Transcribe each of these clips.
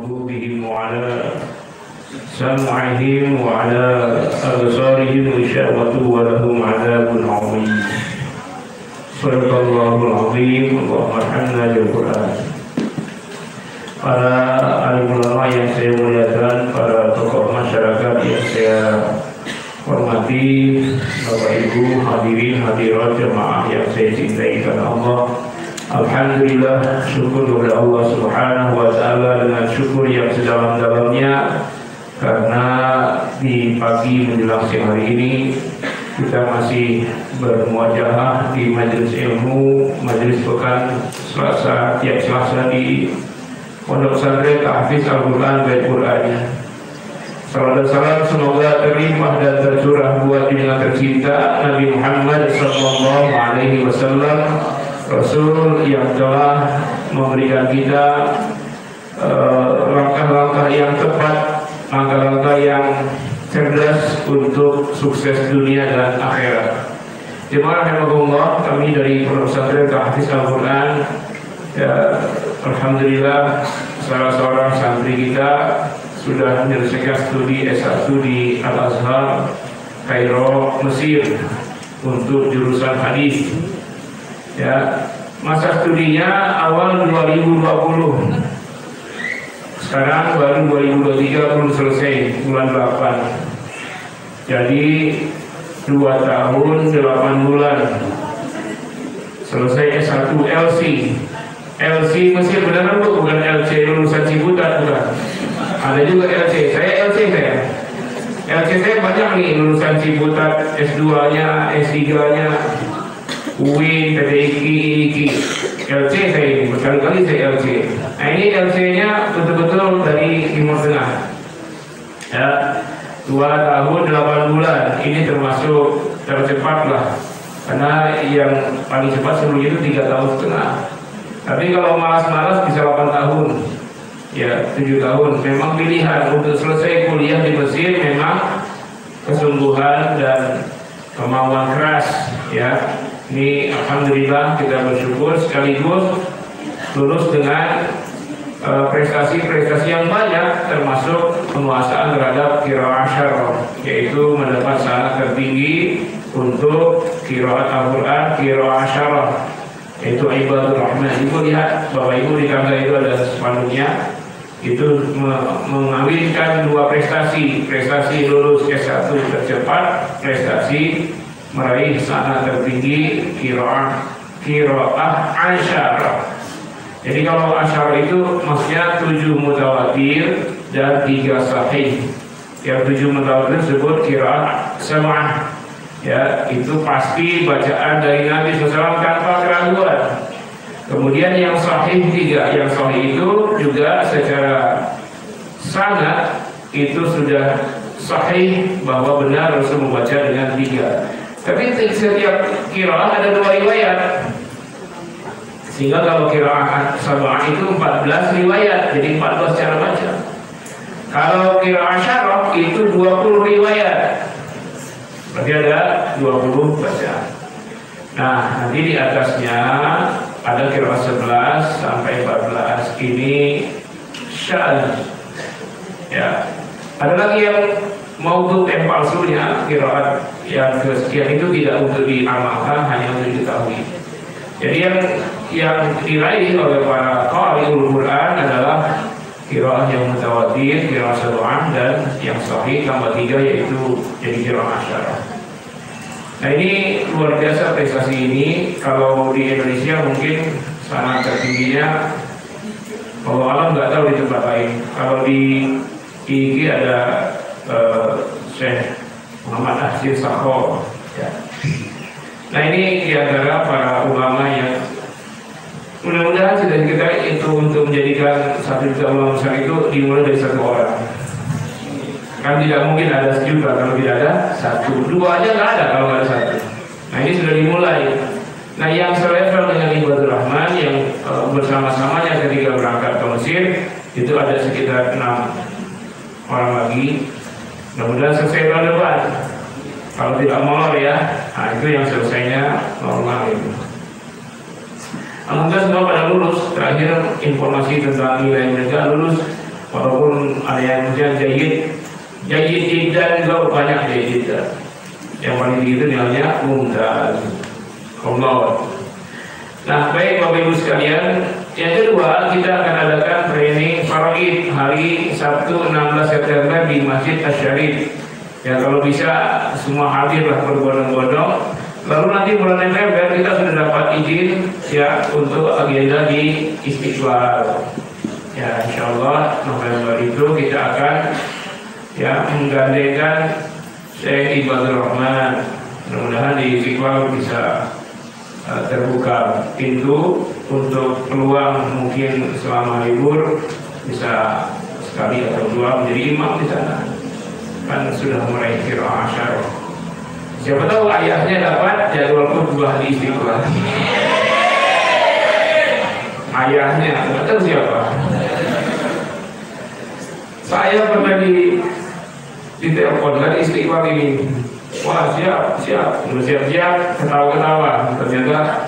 قلوبهم وعلى سمعهم وعلى أبصارهم غشاوة ولهم عذاب عظيم. صدق الله العظيم. اللهم ارحمنا بالقرآن. Para alim ulama yang saya muliakan, para tokoh masyarakat yang saya hormati, Bapak Ibu hadirin hadirat jemaah yang saya cintai karena Allah. Alhamdulillah, syukur kepada Allah Subhanahu wa taala dengan syukur yang sedalam-dalamnya karena di pagi menjelang siang hari ini kita masih bermuajahah di majelis ilmu, majelis pekan Selasa tiap Selasa di Pondok Pesantren Tahfiz Al-Quran Bait Qur'annya. Salam dan salam semoga terlimpah dan tercurah buat junjungan tercinta Nabi Muhammad sallallahu alaihi wasallam, Rasul yang telah memberikan kita langkah-langkah yang tepat, langkah-langkah yang cerdas untuk sukses dunia dan akhirat. Jemaah rahimakumullah, kami dari Pondok Pesantren Tahfiz Al-Quran, ya, alhamdulillah salah seorang santri kita sudah menyelesaikan studi S1 di Al-Azhar Kairo, Mesir untuk jurusan hadis. Ya, masa studinya awal 2020. Sekarang baru 2023 belum selesai, bulan 8. Jadi 2 tahun 8 bulan selesai S1 LC. LC Mesir beneran bu, bukan LC lulusan Ciputat, bukan. Ada juga LC. Saya LC saya. LC saya banyak nih, lulusan Ciputat, S2-nya, S3-nya, UIN, PTIK, LC saya ini, berkali-kali saya LC. Nah ini LC-nya betul-betul dari Timur Tengah. Ya, 2 tahun 8 bulan, ini termasuk tercepat lah. Karena yang paling cepat sebelumnya itu 3 tahun setengah. Tapi kalau malas-malas bisa 8 tahun, ya 7 tahun. Memang pilihan untuk selesai kuliah di Mesir memang kesungguhan dan kemauan keras, ya. Ini alhamdulillah kita bersyukur sekaligus lulus dengan prestasi-prestasi yang banyak, termasuk penguasaan terhadap qiraah syarah, yaitu mendapat sanad tertinggi untuk qiraat Al-Quran, qiraah syarah, yaitu Ibadur Rahman. Ibu lihat, Bapak Ibu di tangga itu ada spanduknya, itu mengawinkan 2 prestasi, prestasi lulus S1 tercepat, prestasi meraih sanad tertinggi qiraah asyarah. Jadi kalau asyarah itu maksudnya 7 mutawatir dan 3 sahih. Yang 7 mutawatir disebut qiraah sam'ah. Ya, itu pasti bacaan dari Nabi SAW tanpa keraguan. Kemudian yang sahih 3, yang sahih itu juga secara sanad itu sudah sahih bahwa benar Rasul membaca dengan 3. Tapi setiap qiraah ada 2 riwayat. Sehingga kalau qiraah sab'ah itu 14 riwayat, jadi 14 cara baca. Kalau qiraah syarah itu 20 riwayat. Berarti ada 20 bacaan. Nah, nanti di atasnya ada qiraah 11 sampai 14. Ini syadz. Ya. Ada lagi yang maudhu yang palsunya, qiraat yang kesekian itu tidak untuk diamalkan, hanya untuk diketahui. Jadi yang diraih oleh para qari'ul Quran adalah qiraah yang mutawatir, qiraah sab'ah, dan yang sahih tambah 3 yaitu jadi qiraah asyarah. Nah ini luar biasa prestasi ini. Kalau di Indonesia mungkin sangat tertingginya, kalau alam nggak tahu di tempat lain. Kalau di IG ada Syekh Muhammad Ahsin Sakhor, ya. Nah ini diantara para ulama yang mudah-mudahan cita kita itu untuk menjadikan 1 juta ulama besar itu dimulai dari 1 orang. Kan tidak mungkin ada 1 juta kalau tidak ada 1, 2 aja nggak ada kalau nggak ada 1. Nah ini sudah dimulai. Nah yang selevel dengan Ibadur Rahman yang bersama-samanya ketika berangkat ke Mesir itu ada sekitar 6 orang lagi. Mudah-mudahan selesai tahun depan. Kalau tidak molor ya, nah itu yang selesainya normal itu. Alhamdulillah semua pada lulus. Terakhir informasi tentang nilai mereka lulus Walaupun ada yang jayid dan juga banyak jayid. Yang paling tinggi itu nilainya mumtaz. Allah. Nah, baik Bapak Ibu sekalian, yang kedua kita akan adakan training faraid hari Sabtu 16 September di Masjid Asy-Syarif. Ya, kalau bisa semua hadirlah berbondong-bondong. Lalu nanti bulan November kita sudah dapat izin ya untuk agenda di Istiqlal. Ya, insyaallah November itu kita akan ya menggandengkan Syekh Ibadur Rahman. Mudah-mudahan di Istiqlal bisa terbuka pintu untuk peluang mungkin selama libur bisa sekali atau dua menjadi imam di sana. Kan sudah mulai qiraah asyar. Siapa tahu ayahnya dapat jadwal khutbah di Istiqlal. Ayahnya, nggak tahu siapa. Saya pernah di telepon dari Istiqlal ini. Wah, siap, ketawa-ketawa. Ternyata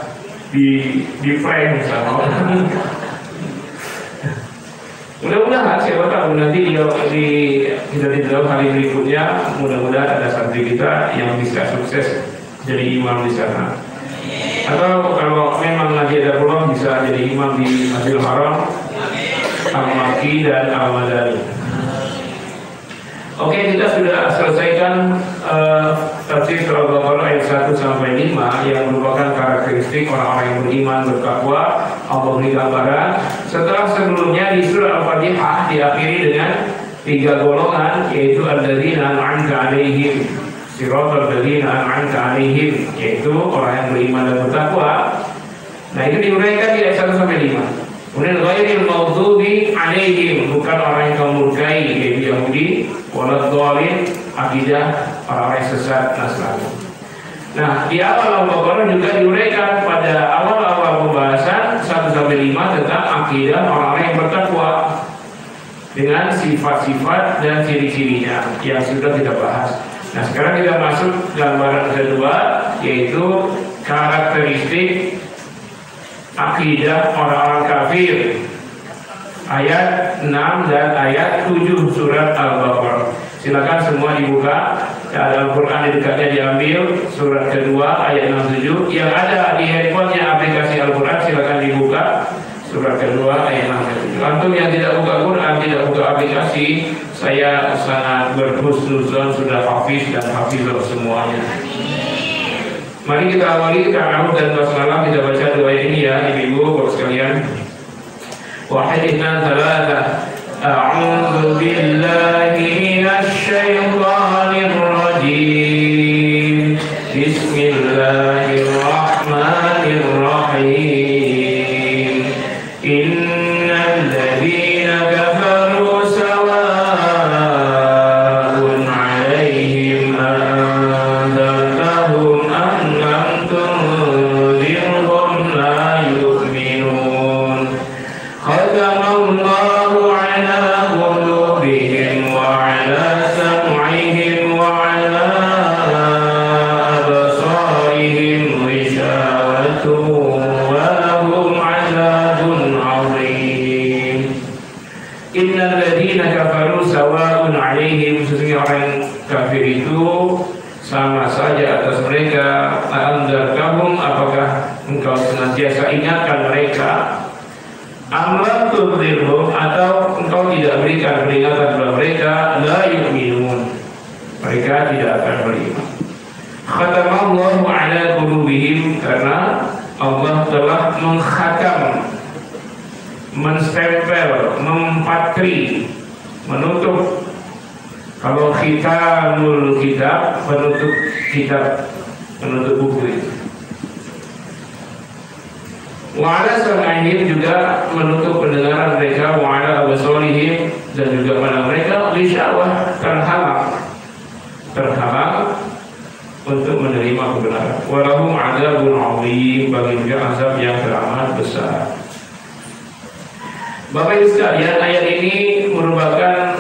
di prank sama orang. Mudah-mudahan siapa tahu nanti kita di dalam hari berikutnya, mudah-mudahan ada santri kita yang bisa sukses jadi imam di sana. Atau kalau memang nanti ada peluang bisa jadi imam di Masjidil Haram, Al-Makki dan Al-Madani. Oke, kita sudah selesaikan tafsir surah Al-Baqarah ayat 1 sampai 5 yang merupakan karakteristik orang-orang yang beriman bertakwa. Allah beri gambaran. Setelah sebelumnya di surah Al-Fatihah diakhiri dengan 3 golongan, yaitu alladzina an'amta 'alaihim, siratal ladzina an'amta 'alaihim, yaitu orang yang beriman dan bertakwa. Nah, itu diuraikan di ayat 1 sampai 5. Kemudian ghairil maghdubi 'alaihim, bukan orang yang kamu murkai, yaitu Yahudi, waladhdallin, akidah orang-orang sesat Nasrani. Nah, di awal Al-Baqarah juga diuraikan pada awal-awal pembahasan 1 sampai 5 tentang akidah orang-orang yang bertakwa dengan sifat-sifat dan ciri-cirinya yang sudah kita bahas. Nah, sekarang kita masuk gambaran kedua, yaitu karakteristik akidah orang-orang kafir. Ayat 6 dan ayat 7 surat Al-Baqarah. Silakan semua dibuka. Ada Al-Quran di dekatnya diambil. Surat kedua ayat 67. Yang ada di handphonenya aplikasi Al-Quran silakan dibuka. Surat kedua ayat 67. Antum yang tidak buka Quran, tidak buka aplikasi, saya sangat berhusnuzon sudah hafiz dan hafizah semuanya. Mari kita awali ta'awudz dan basmalah. Kita baca doa ini ya ibu-ibu bapak sekalian. Wahidna thalatha. A'udzu billahi minasy syaithanir rajim. Bismillahirrahmanirrahim. Innal ladzina kafaru sawa'un 'alaihim anzartahum am lam tunzirhum la yu'minun. Khatamallahu 'ala qulubihim wa 'ala sam'ihim wa 'ala absarihim ghishawatun wa lahum 'adzabun 'adzim. Innal ladzina kafaru sawa'un 'alaihim, sesungguhnya orang kafir itu sama saja atas mereka. Anzartahum, apakah engkau senantiasa ingatkan mereka? Amlam tunzirhum, atau engkau tidak berikan peringatan kepada mereka? La yu'minun, mereka tidak akan beriman. Khatamallahu 'ala qulubihim, karena Allah telah mengkhatam, menstempel, mempatri, menutup. Kalau khitamul kitab, penutup kitab, penutup buku itu. Wa'ala sam'ihim, juga menutup pendengaran mereka. Wa'ala absarihim, dan juga pada mereka ghisyawah, terhalang untuk menerima kebenaran. Walahum 'adzabun 'adzim, bagi mereka azab yang teramat besar. Bapak Ibu sekalian, ayat ini merupakan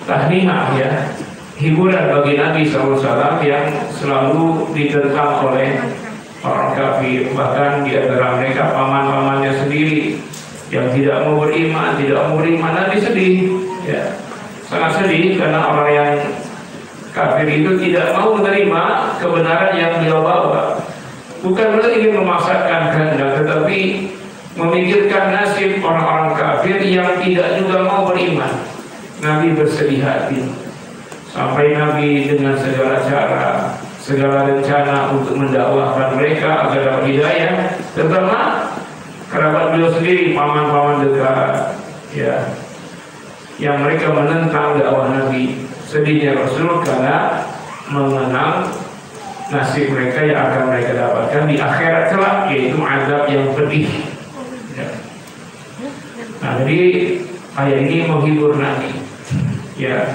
tahniyah ya, hiburan bagi Nabi SAW yang selalu ditentang oleh orang kafir, bahkan di antara mereka paman-pamannya sendiri yang tidak mau beriman, Nabi sedih, ya, sangat sedih karena orang yang kafir itu tidak mau menerima kebenaran yang beliau bawa. Bukan berarti ingin memaksakan kehendak, tetapi memikirkan nasib orang-orang kafir yang tidak juga mau beriman. Nabi bersedih hati sampai Nabi dengan segala cara, segala rencana untuk mendakwahkan mereka agar dapat hidayah, terutama kerabat beliau sendiri, paman-paman dekat, ya, yang mereka menentang dakwah Nabi. Sedihnya Rasul karena mengenang nasib mereka yang akan mereka dapatkan di akhirat kelak, yaitu azab yang pedih. Ya. Nah, jadi ayat ini menghibur Nabi. Ya,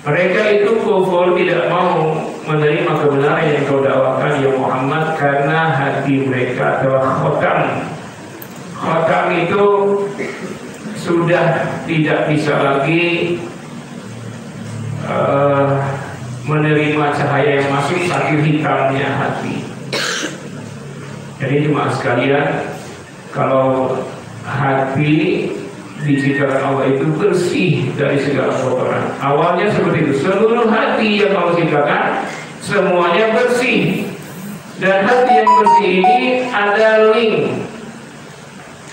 mereka itu kufur, tidak mau menerima kebenaran yang kau dakwakan ya Muhammad, karena hati mereka adalah khotam. Khotam itu sudah tidak bisa lagi menerima cahaya yang masuk, saking hitamnya hati. Jadi cuma sekalian, kalau hati diciptakan Allah itu bersih dari segala kotoran. Awalnya seperti itu, seluruh hati yang Allah ciptakan semuanya bersih. Dan hati yang bersih ini ada link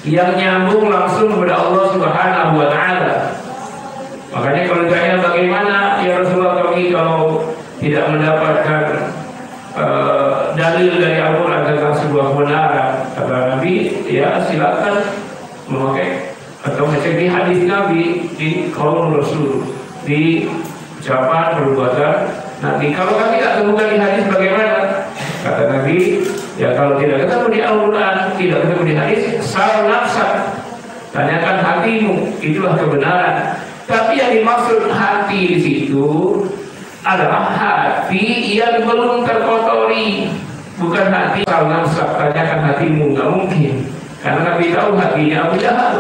yang nyambung langsung kepada Allah Subhanahu wa Ta'ala. Makanya kalau ditanya bagaimana ya Rasulullah kami kalau tidak mendapatkan dalil dari Al-Quran tentang sebuah kebenaran, kata Nabi, ya silakan memakai atau ngecek di hadis Nabi, di qaul Rasul, di ucapan perbuatan Nabi. Kalau kami tidak temukan di hadis bagaimana? Kata Nabi, ya kalau tidak ketemu di Al-Quran, tidak ketemu di hadis, sal nafsak, tanyakan hatimu, itulah kebenaran. Tapi yang dimaksud hati di situ adalah hati yang belum terkotori, bukan hati sal nafsak, tanyakan hatimu, nggak mungkin, karena Nabi tahu hatinya Abu Jahal.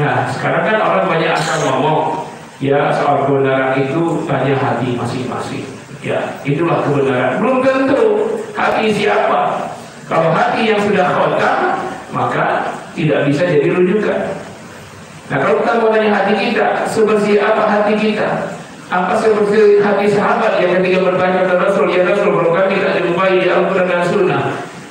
Nah, sekarang kan orang banyak asal ngomong, ya soal kebenaran itu tanya hati masing-masing. Ya, itulah kebenaran. Belum tentu hati siapa. Kalau hati yang sudah khotam, maka tidak bisa jadi rujukan. Nah, kalau kita mau tanya hati kita, sebersih apa hati kita? Apa seperti hati sahabat yang ketika bertanya kepada Rasul, ya Rasul, kalau kami tidak dijumpai di Al-Quran dan Sunnah,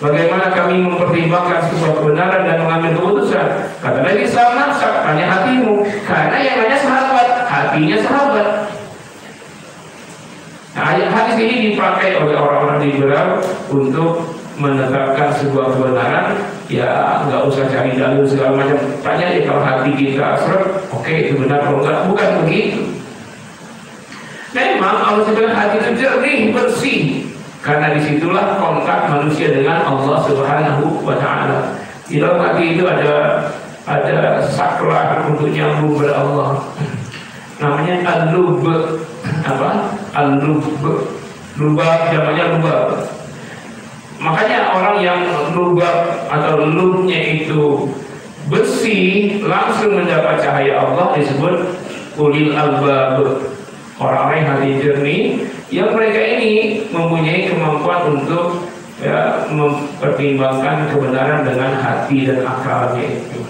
bagaimana kami mempertimbangkan sebuah kebenaran dan mengambil keputusan? Kata Nabi, sama tanya hatimu, karena yang nanya sahabat, hatinya sahabat. Nah, hadis ini dipakai oleh orang-orang liberal untuk menetapkan sebuah kebenaran. Ya nggak usah cari dalil segala macam, tanya ya kalau hati kita seret, oke, itu benar, kalau enggak, bukan begitu. Memang Allah sebutkan hati itu jernih, bersih, karena disitulah kontak manusia dengan Allah Subhanahu wa Ta'ala. Di dalam hati itu ada saklar untuk nyambung kepada Allah. Namanya al-lub. Apa? Al-lub. Lubab, namanya lubab. Makanya orang yang lubab atau lubnya itu bersih, langsung mendapat cahaya Allah, disebut ulil albab. Orang-orang yang hati jernih, yang mereka ini mempunyai kemampuan untuk ya, mempertimbangkan kebenaran dengan hati dan akalnya itu.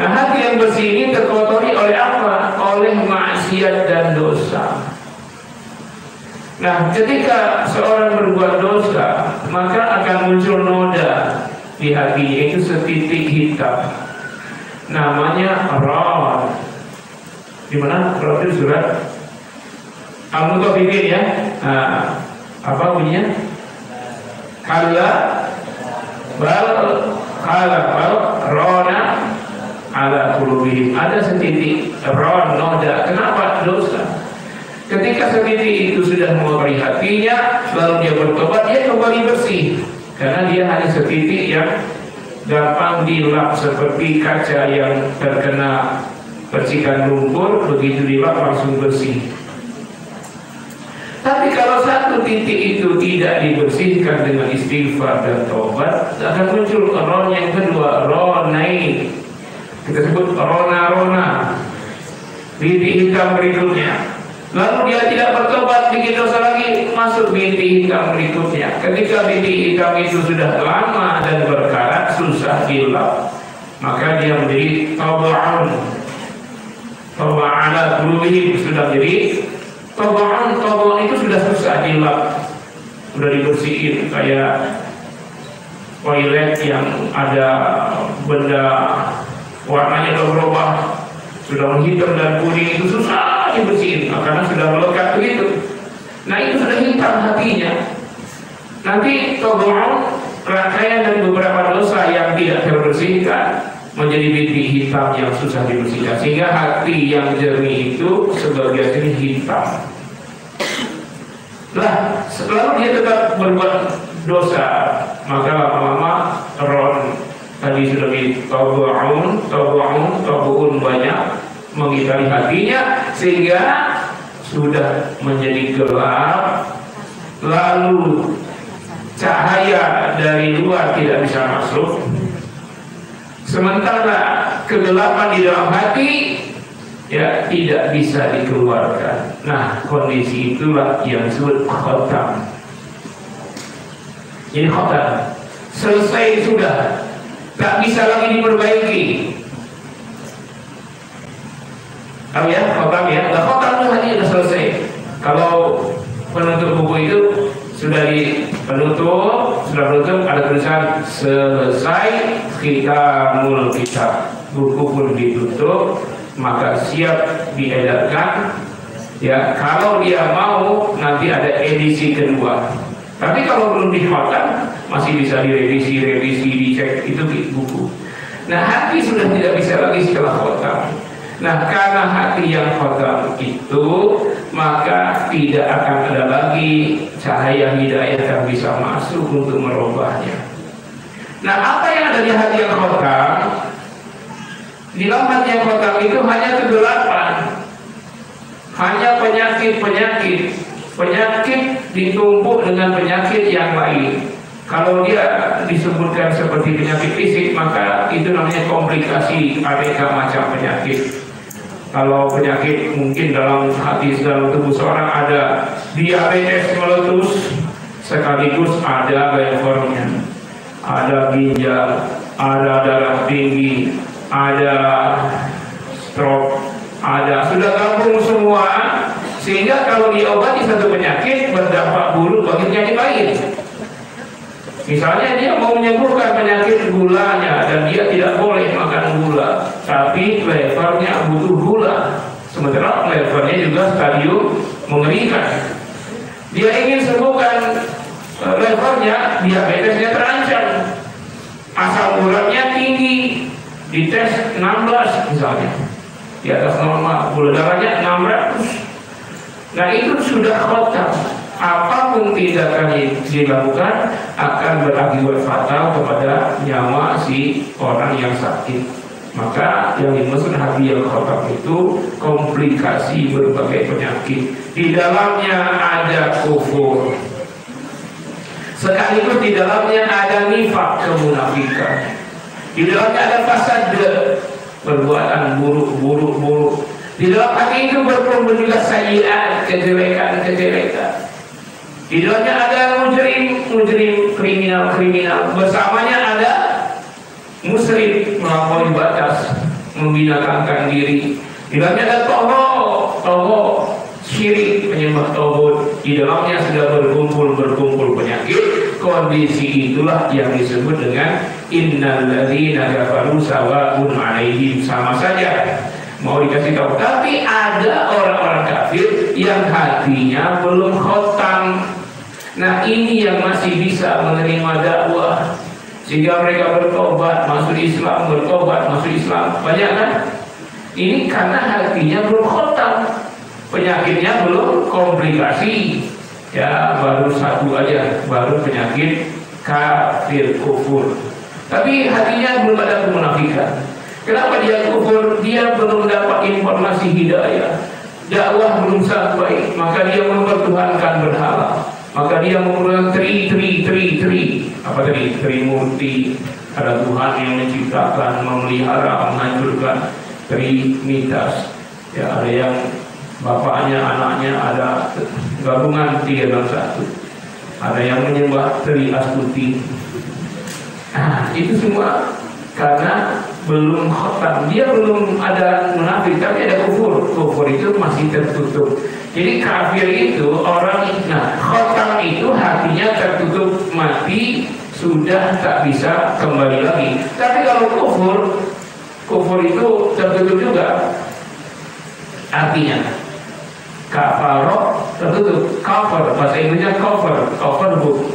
Nah, hati yang bersih ini terkotori oleh apa? Oleh maksiat dan dosa. Nah, ketika seorang berbuat dosa, maka akan muncul noda di hatinya, itu setitik hitam. Namanya ron. Di mana? Ron itu surat Al-Mutaffifin ya. Nah, apa bunyinya? Kalla bal rona ala qulubihim. Ada setitik ron, noda. Kenapa? Dosa. Ketika setitik itu sudah mengotori hatinya, lalu dia bertobat, dia kembali bersih. Karena dia hanya setitik yang gampang dilap seperti kaca yang terkena percikan lumpur, begitu dilap langsung bersih. Tapi kalau satu titik itu tidak dibersihkan dengan istighfar dan tobat, akan muncul ron yang kedua, ronain. Kita sebut rona, titik hitam berikutnya. Lalu dia tidak bertobat, bikin dosa lagi, masuk bintik hitam berikutnya. Ketika bintik hitam itu sudah lama dan berkarat, susah dilap, dia menjadi taba'un, taba'ala qulubihim, sudah jadi taba'un. Taba'un itu sudah susah dilap, sudah dibersihin kayak toilet yang ada benda warnanya berubah, sudah menghitam dan kuning, itu susah dibersihin karena sudah melekat begitu. Nah itu sudah hitam hatinya. Nanti taba'un, rangkaian dan beberapa dosa yang tidak terbersihkan menjadi bintik hitam yang susah dibersihkan, sehingga hati yang jernih itu sebagian ini hitam. Lah, lalu dia tetap berbuat dosa, maka lama-lama ron tadi sudah tabu'un banyak mengitari hatinya, sehingga sudah menjadi gelap, lalu cahaya dari luar tidak bisa masuk, sementara kegelapan di dalam hati ya tidak bisa dikeluarkan. Nah, kondisi itulah yang disebut khotam. Jadi khotam selesai sudah, tak bisa lagi diperbaiki. Tahu ya khotam ya? Nah, khotam itu hanya sudah selesai. Kalau penutup buku itu sudah penutup ada tulisan selesai khitamul kitab, buku pun ditutup, maka siap diedarkan. Ya, kalau dia mau nanti ada edisi kedua. Tapi kalau belum dikhatam masih bisa direvisi, dicek, itu buku. Nah, hati sudah tidak bisa lagi setelah khatam. Nah, karena hati yang khatam itu, maka tidak akan ada lagi cahaya hidayah yang bisa masuk untuk merubahnya. Nah, apa yang ada di hati yang khatam? Di dalam hati yang khatam itu hanya kegelapan, hanya penyakit ditumpuk dengan penyakit yang lain. Kalau dia disebutkan seperti penyakit fisik, maka itu namanya komplikasi aneka macam penyakit. Kalau penyakit mungkin dalam hati, dalam tubuh seorang ada diabetes meletus, sekaligus ada levernya, ada ginjal, ada darah tinggi, ada stroke, ada, sudah gabung semua, sehingga kalau diobati satu penyakit berdampak buruk bagi penyakit lain. Misalnya dia mau menyembuhkan penyakit gulanya dan dia tidak boleh makan gula, tapi levernya butuh gula, sementara levernya juga stadium mengerikan. Dia ingin sembuhkan levernya, diabetesnya terancam, asam uratnya tinggi, dites 16 misalnya, di atas normal, gula darahnya 600. Nah itu sudah khotam. Apapun tindakan yang dilakukan akan berakibat fatal kepada nyawa si orang yang sakit. Maka yang dimaksud hati yang khotam itu komplikasi berbagai penyakit. Di dalamnya ada kufur, sekaligus di dalamnya ada nifak, kemunafikan. Di dalamnya ada fasad, perbuatan buruk. Di dalam hati itu berkumpul juga sayyiat, kejelekan. Di dalamnya ada mujrim, kriminal. Bersamanya ada musrik, melampaui batas, membinasakan diri. Di dalamnya ada tohok, syirik, penyembah tohut. Di dalamnya sudah berkumpul penyakit. Kondisi itulah yang disebut dengan innal ladzina kafaru sawa'un 'alaihim, sama saja. Mau dikasih tahu, tapi ada orang-orang kafir yang hatinya belum khotam. Nah ini yang masih bisa menerima dakwah, sehingga mereka bertobat masuk Islam, banyak kan? Ini karena hatinya belum khotam, penyakitnya belum komplikasi. Ya baru satu aja, baru penyakit kafir, kufur. Tapi hatinya belum ada kemunafikan. Kenapa dia kufur? Dia belum dapat informasi hidayah, dakwah belum sampai, maka dia mempertuhankan berhala, maka dia mempertuhankan apa tadi? Trimurti, ada Tuhan yang menciptakan, memelihara, menghancurkan, trinitas. Ya, ada yang bapaknya, anaknya, ada gabungan 3 dalam 1. Ada yang menyembah Tri Astuti. Nah, itu semua karena belum khotam, dia belum ada munafik, tapi ada kufur. Kufur itu masih tertutup. Jadi kafir itu orang, nah khotam itu hatinya tertutup, mati, sudah tak bisa kembali lagi. Tapi kalau kufur itu tertutup juga. Artinya kafaro tertutup, cover, bahasa Inggrisnya cover book.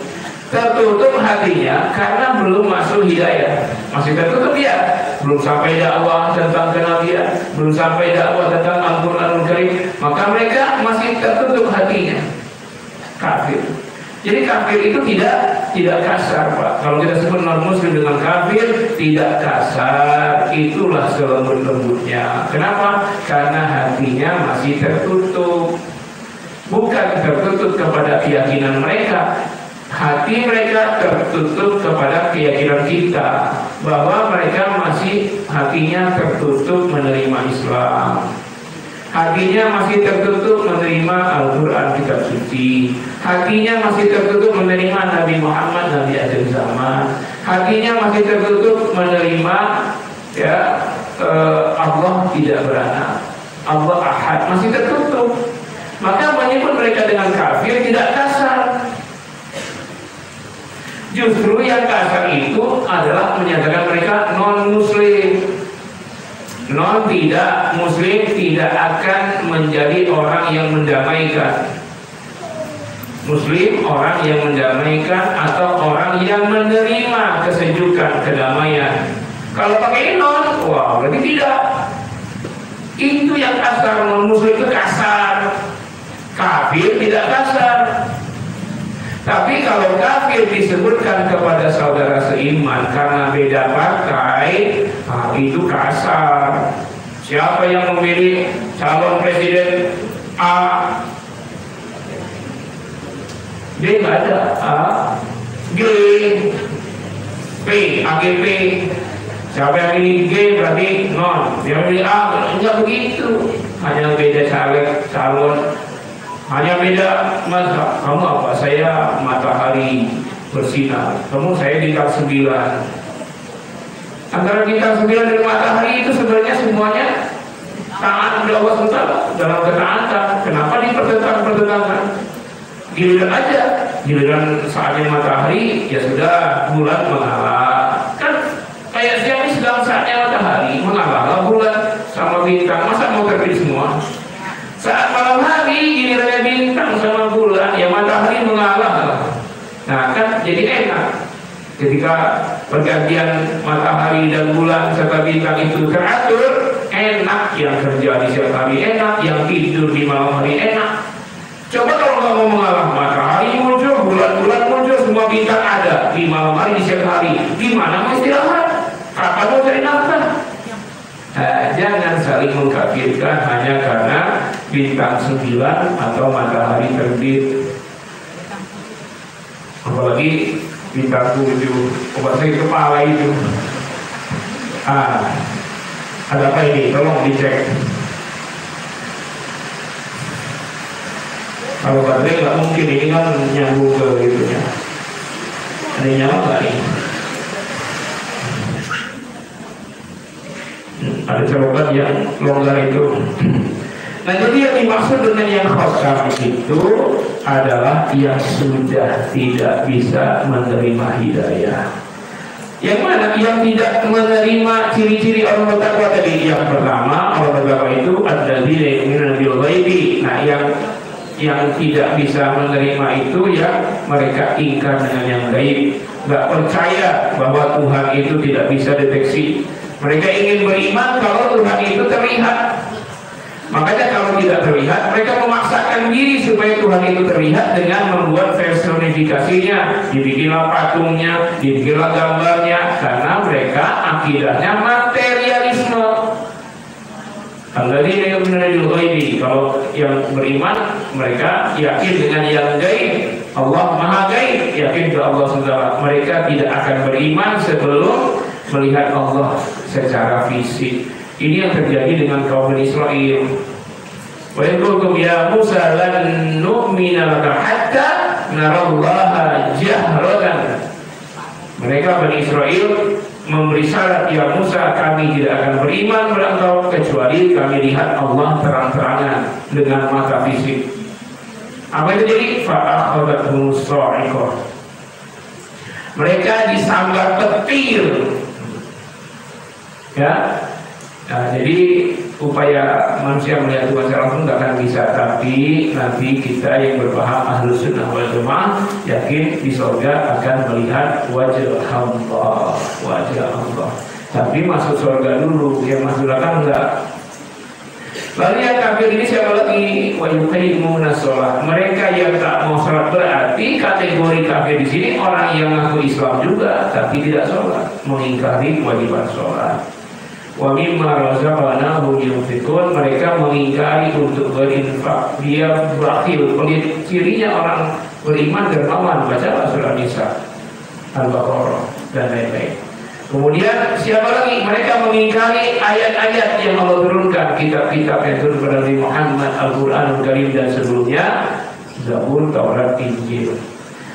Tertutup hatinya karena belum masuk hidayah. Masih tertutup ya, belum sampai dakwah tentang kenabian, belum sampai dakwah tentang Al-Quranul Karim, maka mereka masih tertutup hatinya. Kafir. Jadi kafir itu tidak kasar, Pak. Kalau kita sebut non muslim dengan kafir, tidak kasar, itulah selembut-lembutnya. Kenapa? Karena hatinya masih tertutup. Bukan tertutup kepada keyakinan mereka, hati mereka tertutup kepada keyakinan kita, bahwa mereka masih hatinya tertutup menerima Islam, hatinya masih tertutup menerima Al-Quran kitab suci, hatinya masih tertutup menerima Nabi Muhammad Nabi akhir zaman, hatinya masih tertutup menerima Allah tidak beranak, Allah ahad, masih tertutup. Maka menyebut mereka dengan kafir tidak kasar. Justru yang kasar itu adalah menyatakan mereka non-muslim. Non tidak muslim tidak akan menjadi orang yang mendamaikan. Muslim orang yang mendamaikan atau orang yang menerima kesejukan, kedamaian. Kalau pakai non, wah berarti tidak. Itu yang kasar, non-muslim itu kasar. Kafir tidak kasar. Tapi kalau kafir disebutkan kepada saudara seiman karena beda partai, itu kasar. Siapa yang memilih calon presiden A? D nggak ada. A, G, P, AGP. Siapa yang milih G berarti non. Yang milih A enggak begitu. Hanya beda calon. Hanya beda mazhab. Kamu apa? Saya matahari bersinar. Kamu saya bintang 9. Antara bintang 9 dan matahari itu sebenarnya semuanya taat kepada Allah SWT dalam ketaatan. Kenapa dipertentangkan? Giliran aja, giliran saatnya matahari ya sudah bulan mengalah. Kan kayak siang ini sedang saatnya matahari mengalah bulan sama bintang. Masa mau terbit semua? Saat malam hari gilirannya bintang sama bulan, ya matahari mengalah. Nah kan jadi enak ketika pergantian matahari dan bulan serta bintang itu teratur, enak yang kerja di siang hari, enak yang tidur di malam hari, enak. Coba kalau kamu mengalah, matahari muncul, bulan muncul, semua bintang ada di malam hari, di siang hari, gimana mau istirahat? Kapan mau cari nafkah? Jangan saling mengkafirkan hanya karena bintang 9 atau matahari terbit. Apalagi bintang 7, obat sakit kepala itu. Ada apa ini? Tolong dicek. Kalau baterai nggak mungkin, ini kan nyambung ke itunya. Ada yang nyala nggak nih? Ada colokan yang longgar itu. Nah jadi yang dimaksud dengan yang khotam itu adalah yang sudah tidak bisa menerima hidayah. Yang mana? Yang tidak menerima ciri-ciri orang bertakwa tadi. Yang pertama, orang bertakwa itu adzallina yu'minuna bil ghaibi. Nah yang tidak bisa menerima itu ya mereka ingkar dengan yang gaib, nggak percaya bahwa Tuhan itu tidak bisa deteksi. Mereka ingin beriman kalau Tuhan itu terlihat. Makanya kalau tidak terlihat, mereka memaksakan diri supaya Tuhan itu terlihat dengan membuat personifikasinya, dibikinlah patungnya, dibikinlah gambarnya, karena mereka akidahnya materialisme. Alladzina yu'minuna bil ghaibi. Kalau yang beriman, mereka yakin dengan yang gaib. Allah Maha Gaib, yakin ke Allah Subhanahu. Mereka tidak akan beriman sebelum melihat Allah secara fisik. Ini yang terjadi dengan kaum Bani Israel. Wa yaqulu ya Musa lan nu'mina laka hatta narallaha jahratan. Mereka Bani Israel memberi syarat, ya Musa, kami tidak akan beriman kepada engkau kecuali kami lihat Allah terang-terangan dengan mata fisik. Apa itu jadi? Fa'akhadathum sa'iqah. Mereka disambar petir. Ya. Nah, jadi upaya manusia melihat Tuhan secara langsung tidak akan bisa, tapi nanti kita yang berpaham Ahlus Sunnah wal Jamaah yakin di surga akan melihat wajah Allah, wajah Allah. Tapi masuk surga dulu, yang masuk belakang enggak. Lalu yang kafir ini siapa lagi? Wa yuqimuna shalah. Mereka yang tak mau salat, berarti kategori kafir di sini orang yang ngaku Islam juga tapi tidak salat, mengingkari kewajiban salat. Wa mimma razaqnahum yunfiqun, mereka mengingkari untuk berinfak. Dia bakhil, pelit. Cirinya orang beriman dermawan. Bacalah surah Nisa, Al-Baqarah dan lain-lain. Kemudian siapa lagi? Mereka mengingkari ayat-ayat yang Allah turunkan, kitab-kitab yang turun kepada Nabi Muhammad, Al-Qur'anul Karim dan sebelumnya, Zabur, Taurat, Injil.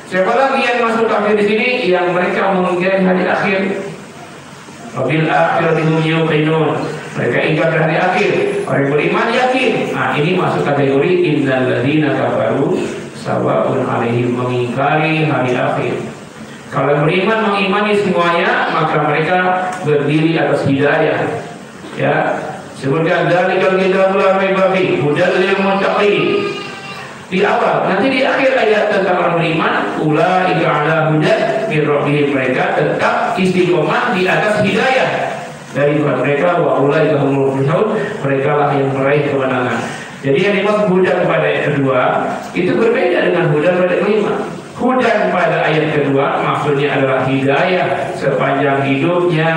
Siapa lagi yang masuk kafir di sini? Yang mereka mengingkari hari akhir. Wabil akhirati hum yuqinun. Mereka ingkar hari akhir. Orang beriman yakin. Nah, ini masuk kategori innal ladzina kafaru sawa'un 'alaihim, mengingkari hari akhir. Kalau beriman mengimani semuanya, maka mereka berdiri atas hidayah. Ya, sebutkan dzalikal kitabul la raiba fihi hudal lil muttaqin. Di awal, nanti di akhir ayat tentang orang beriman, ulaika ala hudan min rabbihim, mereka tetap istiqomah di atas hidayah dari Tuhan mereka, wa ulaika humul muflihun, mereka lah yang meraih kemenangan. Jadi yang dimaksud hudan pada ayat kedua itu berbeda dengan hudan pada kelima. Hudan pada ayat kedua maksudnya adalah hidayah sepanjang hidupnya.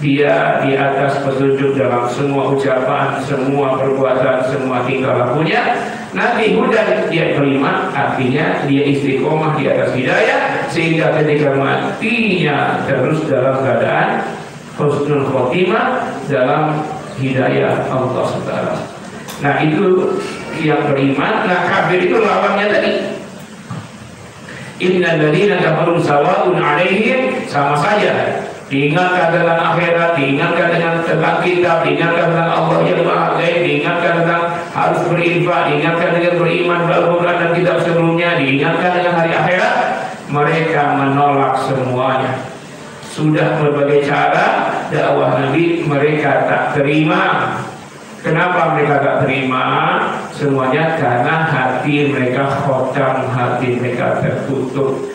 Dia di atas petunjuk dalam semua ucapan, semua perbuatan, semua tingkah lakunya. Nanti hudan dia kelima, artinya dia istiqomah di atas hidayah, sehingga ketika matinya terus dalam keadaan husnul khotimah dalam hidayah Allah Subhanahu. Nah, itu yang beriman. Nah, kafir itu lawannya tadi. Innal ladzina kafaru sawa'un 'alaihim, sama saja. Diingatkan tentang akhirat, diingatkan tentang kitab, diingatkan tentang Allah yang Maha Gaib, diingatkan tentang harus berinfak, diingatkan dengan beriman Al-Quran dan kitab sebelumnya, diingatkan dengan hari akhirat. Mereka menolak semuanya. Sudah berbagai cara dakwah Nabi, mereka tak terima. Kenapa mereka tak terima? Semuanya karena hati mereka khotam, hati mereka tertutup.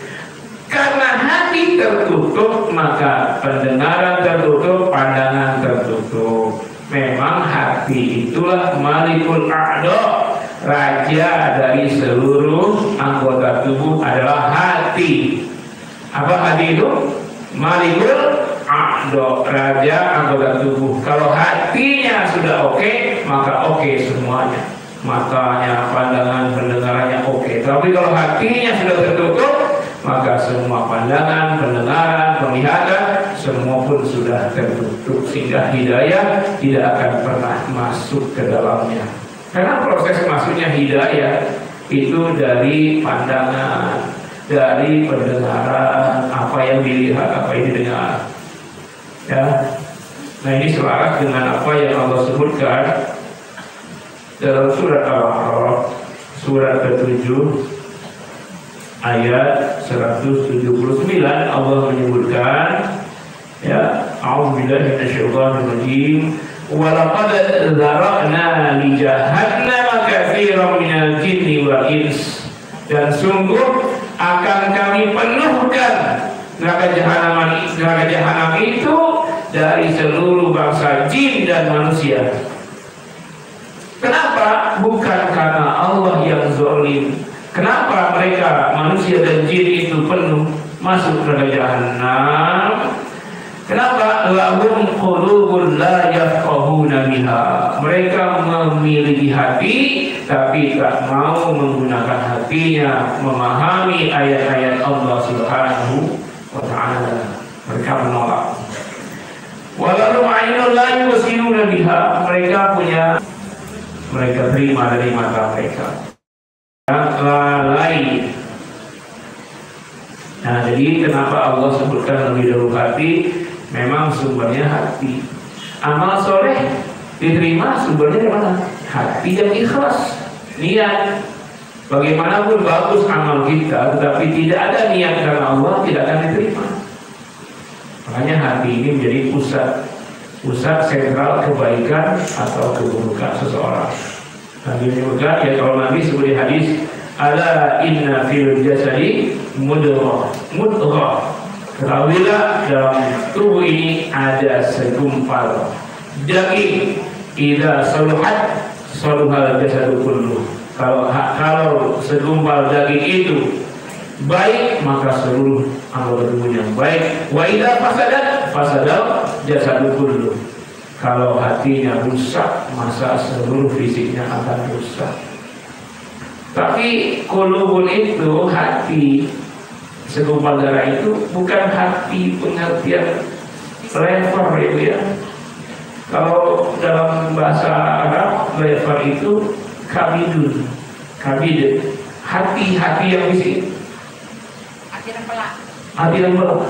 Karena hati tertutup, maka pendengaran tertutup, pandangan tertutup. Memang hati itulah malikul a'dha, raja dari seluruh anggota tubuh adalah hati. Apa hati itu? Malikul a'dha, raja anggota tubuh. Kalau hatinya sudah oke, maka oke semuanya. Matanya, pandangan, pendengarannya oke. Tapi kalau hatinya sudah tertutup, maka semua pandangan, pendengaran, penglihatan, semua pun sudah tertutup, sehingga hidayah tidak akan pernah masuk ke dalamnya. Karena proses masuknya hidayah itu dari pandangan, dari pendengaran, apa yang dilihat, apa yang didengar. Ya. Nah, ini selaras dengan apa yang Allah sebutkan dalam surat Al-A'raf, surat ke-7 ayat 179. Allah menyebutkan, ya, a'udzubillahi minasyaitonir rajim, wa laqad dzara'na li jahannama katsiran minal jinni wal ins, dan sungguh akan kami penuhkan neraka jahanam itu dari seluruh bangsa jin dan manusia. Kenapa? Bukan karena Allah yang zalim. Kenapa mereka manusia dan jin itu penuh masuk ke jahanam? Kenapa? Lahum qulubun la yafqahuna biha. Mereka memiliki hati tapi tak mau menggunakan hatinya memahami ayat-ayat Allah Subhanahu wa ta'ala. Mereka menolak. Walahum ainun la yubsiruna biha. Mereka terima dari mata mereka. Lalai. Nah, jadi kenapa Allah sebutkan lebih dahulu hati? memang sumbernya hati. Amal soleh diterima sumbernya dari mana? Hati yang ikhlas, niat. Bagaimanapun bagus amal kita, tetapi tidak ada niat karena Allah, tidak akan diterima. Makanya hati ini menjadi pusat sentral kebaikan atau keburukan seseorang. Nabi menyebutkan, ya kalau Nabi sebut di hadis, ala inna fil jasadi mudghah. Ketahuilah dalam tubuh ini ada segumpal daging. Idza saluhat saluhal jasadu kulluh. Kalau segumpal daging itu baik, maka seluruh anggota tubuhnya baik. Wa idza fasadal jasadu kulluh. Kalau hatinya rusak, maka seluruh fisiknya akan rusak. Tapi qulubun itu hati, segumpal darah itu bukan hati pengertian lever itu ya. Kalau dalam bahasa Arab lever itu kabid, hati yang isi, hati yang pelak.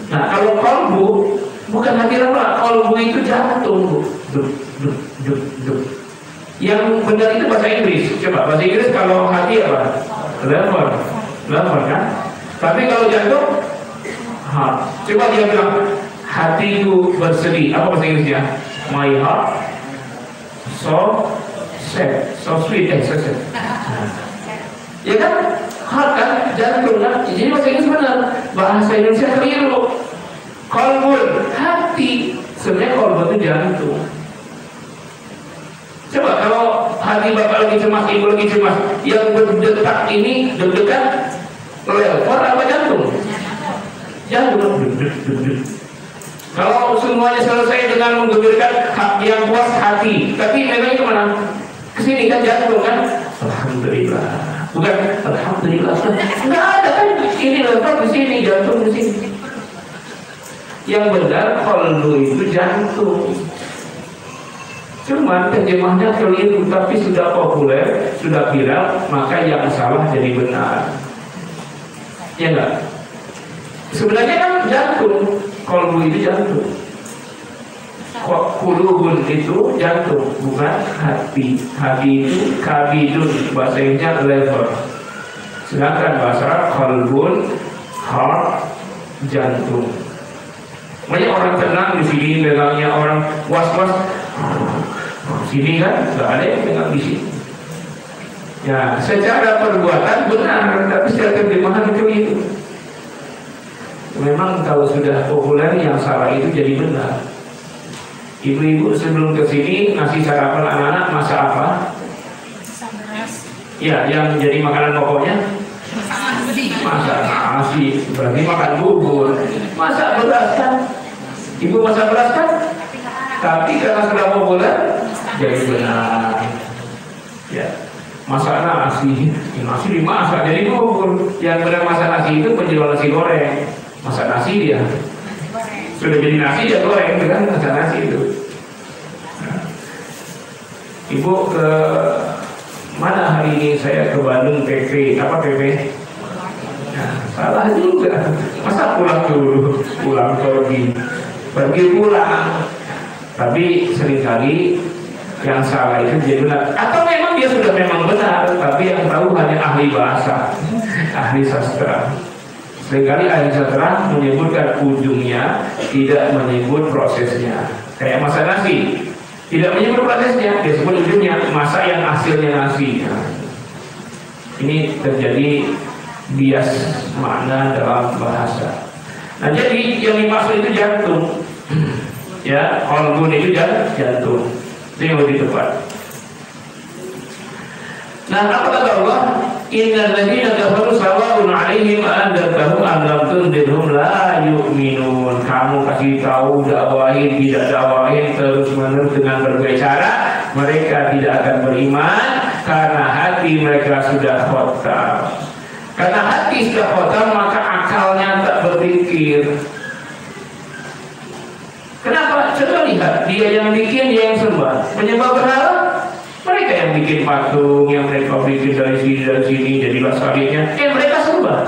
Nah kalau kolbu bukan hati yang pelak, kolbu itu jantung. Yang benar itu bahasa Inggris. Coba bahasa Inggris kalau hati apa? Lever kan? Tapi kalau jantung, heart. Coba dia bilang, hatiku bersedih. Apa bahasa Inggrisnya? My heart so sad, so sweet, so sad. Ya kan? Heart kan? Jantung kan? Jadi bahasa Inggris benar. Bahasa Indonesia keliru. Kolbun, hati. Sebenarnya kolbun itu jantung. Coba kalau hati bapak lagi cemas, ibu lagi cemas, yang berdetak ini deg-degan lever apa jantung? Jantung. Kalau semuanya selesai dengan menggembirakan yang puas hati, tapi memang itu mana? Kesini kan jantung kan? Alhamdulillah. Bukan alhamdulillah. Enggak ada kan? Ini lever di sini, jantung di sini. Yang benar qalbu itu jantung. Cuman terjemahnya keliru, tapi sudah populer, sudah viral, maka yang salah jadi benar. Ya enggak? Sebenarnya kan jantung, kolbu itu jantung. Qulubun itu jantung, bukan hati. Hati itu kabidun, bahasa Inggrisnya lever. Sedangkan bahasa Arab kolbun, heart, jantung. Banyak orang tenang di sini, megangnya orang was-was. Sini kan, nggak ada yang pegang di sini. Ya, secara perbuatan benar, tapi secara terjemahan keliru. Memang kalau sudah populer yang salah itu jadi benar. Ibu-ibu sebelum ke sini ngasih sarapan anak-anak masak apa? Ya, yang jadi makanan pokoknya masak nasi, berarti makan bubur. Masak beras kan? Ibu masak beras kan? Tapi karena sudah populer jadi benar. Ya, masak nasi dimasak jadi bubur. Yang benar masak nasi itu penjual nasi goreng. Masak nasi dia sudah jadi nasi dia goreng, kan masak nasi itu. Nah, Ibu ke mana hari ini? Saya ke Bandung PP. Apa PP? Nah, salah juga. Masa pulang dulu, pulang pergi pulang. Tapi seringkali yang salah itu jadi benar. Atau memang dia sudah memang benar, tapi yang tahu hanya ahli bahasa, ahli sastra. Seringkali ahli sastra menyebutkan ujungnya, tidak menyebut prosesnya. Kayak masak nasi, tidak menyebut prosesnya, dia sebut ujungnya, masak yang hasilnya nasi. Nah, ini terjadi bias makna dalam bahasa. Nah, jadi yang dimaksud itu jantung. Ya, kolbun itu jantung. Itu yang lebih tepat. Nah, apa kata Allah? Innal ladzina kafaru sawa'un 'alaihim anzartahum am lam tunzirhum la yu'minun. Kamu kasih tahu, dakwahin, tidak dakwahin, terus-menerus dengan berbagai cara, mereka tidak akan beriman karena hati mereka sudah kotor. Karena hati sudah kotor, maka akalnya tak berpikir. Kenapa? Coba lihat, dia yang bikin, dia yang sembah. Penyembah berhala, mereka yang bikin patung, yang mereka bikin dari sini, jadilah salibnya. Mereka sembah.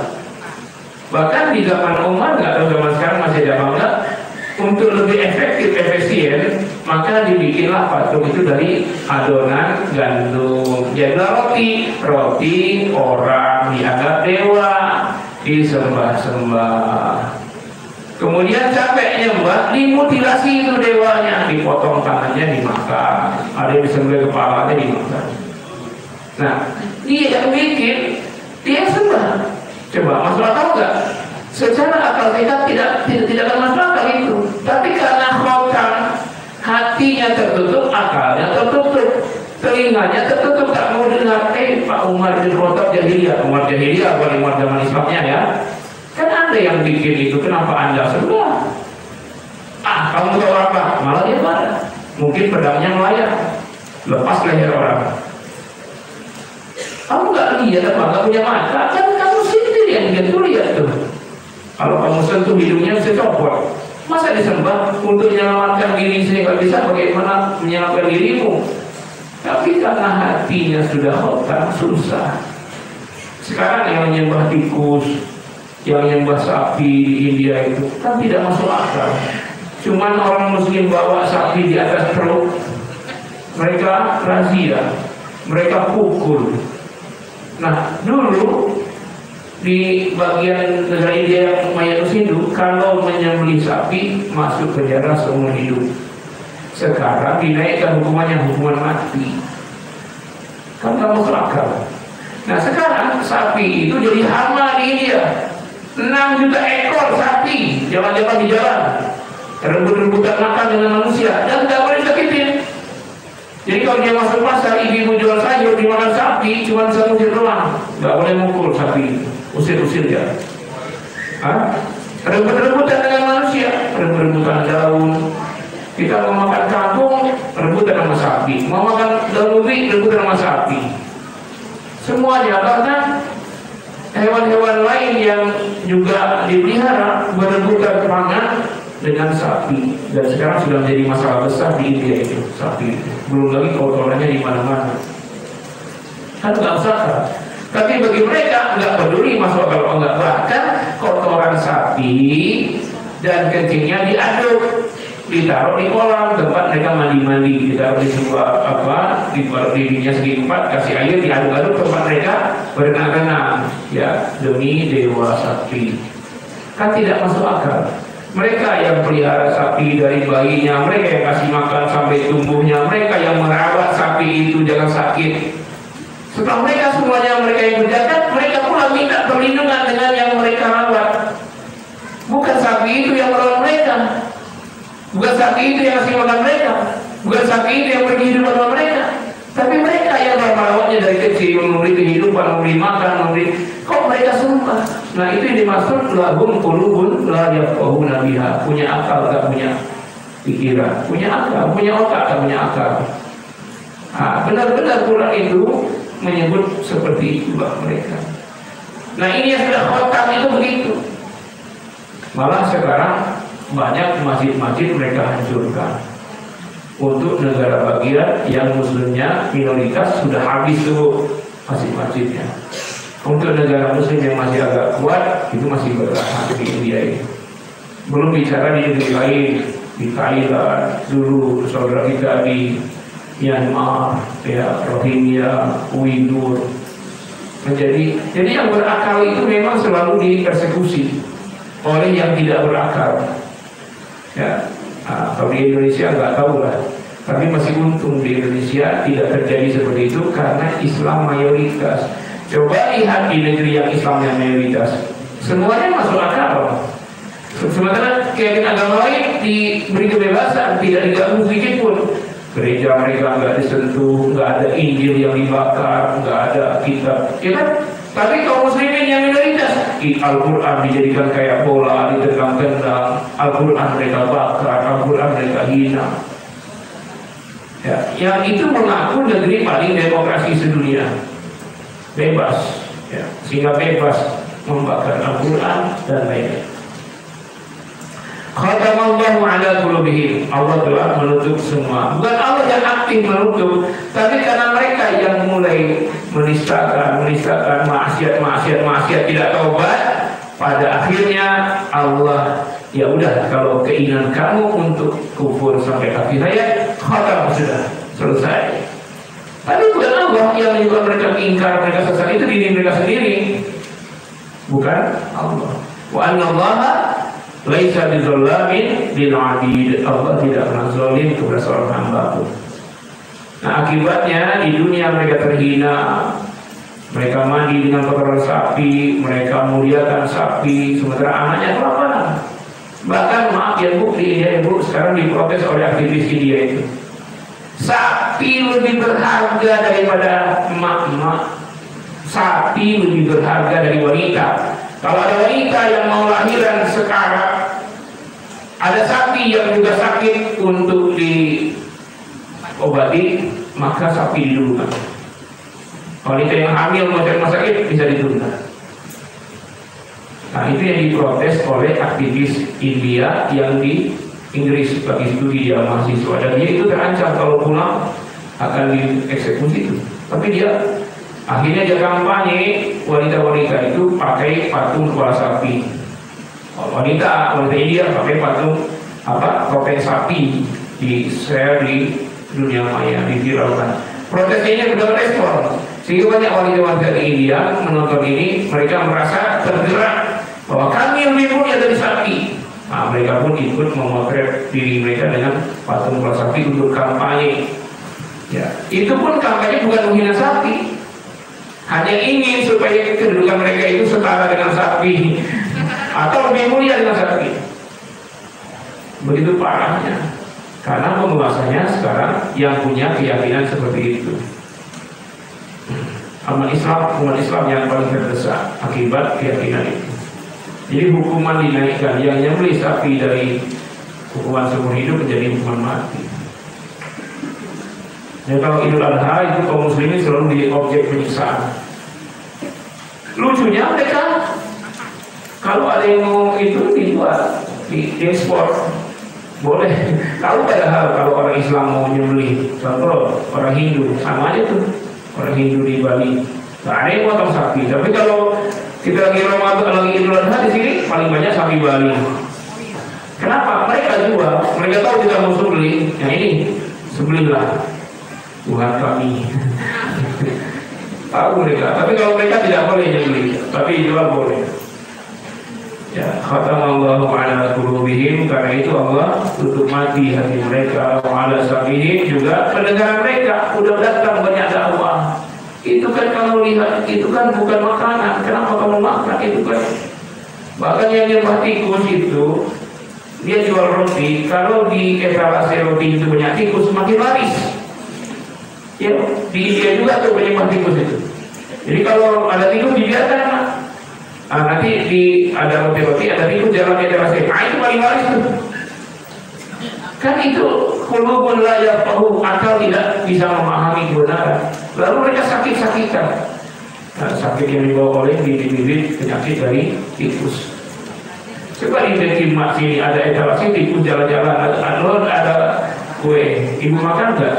Bahkan di zaman Umar, nggak tahu zaman sekarang masih ada apa enggak, untuk lebih efektif efisien, maka dibikinlah patung itu dari adonan gandum. Jadilah roti orang dianggap dewa, disembah-sembah. Kemudian capek nyembah, dimutilasi itu dewanya, dipotong tangannya dimakan, ada yang disembelih kepalanya dimakan. Nah, dia yang bikin, dia sembah. Coba masuk akal nggak? Secara akal kita tidak akan masuk akal itu. Tapi karena khotam, hatinya tertutup, akalnya tertutup, telinganya tertutup, tak mau dengar. Pak Umar bin Khattab jahiliyah, Umar zaman Islamnya ya. Kan ada yang bikin itu, kenapa Anda sembah? Kamu tahu apa? Malah dia marah. Mungkin pedangnya melayang, lepas leher orang. Kamu nggak lihat apa? Nggak punya mata? Kan kamu sendiri yang lihat tuh. Kalau kamu sentuh hidungnya bisa copot. Masa disembah untuk menyelamatkan diri sehingga bisa bagaimana menyelamatkan dirimu? Tapi karena hatinya sudah khotam, susah. Sekarang yang menyembah tikus, yang menyembah sapi di India itu kan tidak masuk akal. Cuman orang muslim bawa sapi di atas truk, mereka razia, mereka pukul. Nah, dulu di bagian negara India yang mayoritas Hindu, kalau menyembelih sapi masuk penjara seumur hidup. Sekarang dinaikkan hukumannya hukuman mati. Kan nggak masuk akal. Nah, sekarang sapi itu jadi hama di India. 6 juta ekor sapi jalan-jalan di jalan, rebut-rebutan makan dengan manusia, dan tidak boleh disakitin. Jadi kalau dia masuk pasar, ibu jual sayur dimakan sapi, cuma bisa usir doang, nggak boleh mukul sapi, usir dia. Rebut-rebutan dengan manusia, rebut-rebutan daun. Kita mau makan kangkung, rebutan sama sapi. Mau makan daun ubi, rebutan sama sapi. Semuanya karena hewan-hewan lain yang juga dipelihara berebutan pangan dengan sapi, dan sekarang sudah menjadi masalah besar di India itu sapi. Belum lagi kotorannya di mana-mana. Kan nggak usah. Tapi bagi mereka nggak peduli masuk kalau nggak, bahkan kotoran sapi dan kencingnya diaduk, ditaruh di kolam tempat mereka mandi-mandi, ditaruh di sebuah ditaruh di dunia segi empat, kasih air, diaduk-aduk tempat mereka berenang-renang, ya, demi dewa sapi. Kan tidak masuk akal. Mereka yang pelihara sapi dari bayinya, mereka yang kasih makan sampai tumbuhnya, mereka yang merawat sapi itu jangan sakit. Setelah mereka semuanya mereka yang berjagat, mereka pula minta perlindungan dengan yang mereka rawat. Bukan sapi itu yang merawat mereka, bukan sapi itu yang kasih makan mereka, bukan sapi itu yang pergi hidup sama mereka, tapi mereka yang merawatnya dari kecil, memberi kehidupan, memberi makan, memberi. Kok mereka sumpah? Nah, itu yang dimaksud lahum qulubun la yafqahuna biha, punya akal tak punya pikiran, punya akal, punya otak tak punya akal. Benar-benar Quran itu menyebut seperti itu mereka. Nah, ini yang sudah khotam itu begitu. Malah sekarang banyak masjid-masjid mereka hancurkan. Untuk negara bagian yang muslimnya minoritas sudah habis tuh masjid-masjidnya. Untuk negara muslim yang masih agak kuat itu masih bertahan di India ini. Belum bicara di negeri lain, di Thailand dulu, saudara kita di Myanmar, ya, Rohingya, Uighur. Jadi yang berakal itu memang selalu dipersekusi oleh yang tidak berakal. Ya, kalau di Indonesia nggak tahu lah, tapi masih untung di Indonesia tidak terjadi seperti itu karena Islam mayoritas. Coba lihat di negeri yang Islamnya mayoritas, semuanya masuk akal. Sementara keyakinan agama lain diberi kebebasan, tidak diganggu sedikit pun. Gereja mereka nggak disentuh, nggak ada Injil yang dibakar, nggak ada kitab, ya kan? Tapi kaum muslimin yang minoritas, Al-Quran dijadikan kayak bola, ditendang-tendang, Al-Quran mereka bakar, Al-Quran mereka hina. Ya, yang itu mengaku negeri paling demokrasi sedunia, bebas, ya, sehingga bebas membakar Al-Quran dan lainnya. Khatamallahu ala qulubihim, Allah telah menutup semua. Bukan Allah yang aktif menutup, tapi karena mereka yang mulai menistakan maksiat tidak taubat, pada akhirnya Allah Ya udah, kalau keinginan kamu untuk kufur sampai akhir hayat, khatam, sudah selesai. Tapi bukan Allah yang menyebabkan mereka ingkar, mereka sesat, itu diri mereka sendiri, bukan Allah. Wa anna Allaha laisa bizallamin lil 'abid. Allah tidak pernah zalim kepada seorang hamba pun. Nah, akibatnya di dunia mereka terhina. Mereka mandi dengan kotoran sapi, mereka muliakan sapi, sementara anaknya kelaparan. Bahkan maaf ya Bu, di India Bu sekarang diprotes oleh aktivis India itu. Sapi lebih berharga daripada emak-emak. Sapi lebih berharga dari wanita. Kalau ada wanita yang mau lahiran sekarang, ada sapi yang juga sakit untuk diobati, maka sapi didulukan. Wanita yang hamil mau cari rumah sakit bisa ditunda. Nah, itu yang diprotes oleh aktivis India yang di Inggris bagi studi dia mahasiswa, dan dia itu terancam kalau pulang akan dieksekusi itu. Tapi dia akhirnya dia kampanye wanita-wanita itu pakai patung kepala sapi. Wanita India pakai patung topeng sapi, di share di dunia maya, diviralkan. Protesnya ini sudah respon, sehingga banyak wanita-wanita di India menonton ini, mereka merasa tergerak bahwa kami lebih mulia dari sapi. Nah, mereka pun ikut memotret diri mereka dengan patung kepala sapi untuk kampanye. Ya, itu pun kampanye bukan menghina sapi, hanya ingin supaya kedudukan mereka itu setara dengan sapi atau lebih mulia dengan sapi. Begitu parahnya, karena penguasanya sekarang yang punya keyakinan seperti itu. Umat Islam yang paling terdesak akibat keyakinan itu. Jadi hukuman dinaikkan, yang nyembelih sapi dari hukuman seumur hidup menjadi hukuman mati. Dan kalau Idul Adha itu kaum muslimin selalu di objek penyiksaan. Lucunya mereka kalau ada yang mau itu dijual, diekspor, boleh. Kalau padahal kalau orang Islam mau nyembelih, contoh orang Hindu sama aja tuh, orang Hindu di Bali, nggak ada yang potong sapi. Tapi kalau kita lagi Ramadan, lagi Idul Adha di sini paling banyak sapi Bali. Kenapa? Mereka jual, mereka tahu kita mau sembelih, yang ini sembelihlah Tuhan kami. Tahu mereka. Tapi kalau mereka tidak boleh nyembelih, tapi jual boleh. Ya, khatamallahu ala qulubihim, karena itu Allah tutup mati hati mereka, wa ala sam'ihim, juga pendengaran mereka. Udah datang banyak dakwah. Itu kan kamu lihat, itu kan bukan makanan. Kenapa kamu makan itu kan? Bahkan yang nyembah tikus itu, dia jual roti. Kalau di etalase roti itu banyak tikus, makin laris. Ya, di India juga tuh penyembah tikus itu. Jadi kalau ada tikus dibiarkan, nanti ada roti-roti, ada tikus jalan di etalase. Nah, itu paling laris tuh. Kan itu qulubun la yafqahu, akal tidak bisa memahami kebenaran. Lalu mereka sakit-sakitan. Nah, sakit yang dibawa oleh bibit-bibit penyakit dari tikus. Coba di Timah sini ada etalase tikus jalan-jalan, ada kue, ibu makan nggak?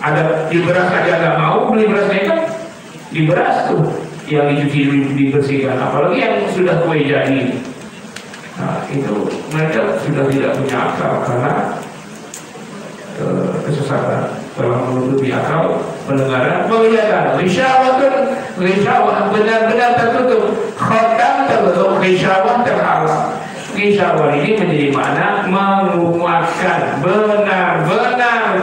Ada di beras aja nggak mau beli berasnya kan? Di beras tuh yang dicuci dibersihkan, apalagi yang sudah kue jadi. Nah, itu mereka sudah tidak punya akal karena kesesatan, telah menutupi akal, pendengaran, penglihatan. Risyawah benar-benar tertutup, khotam tertutup, risyawah terhalang. Risyawah ini menjadi makna menguatkan, benar-benar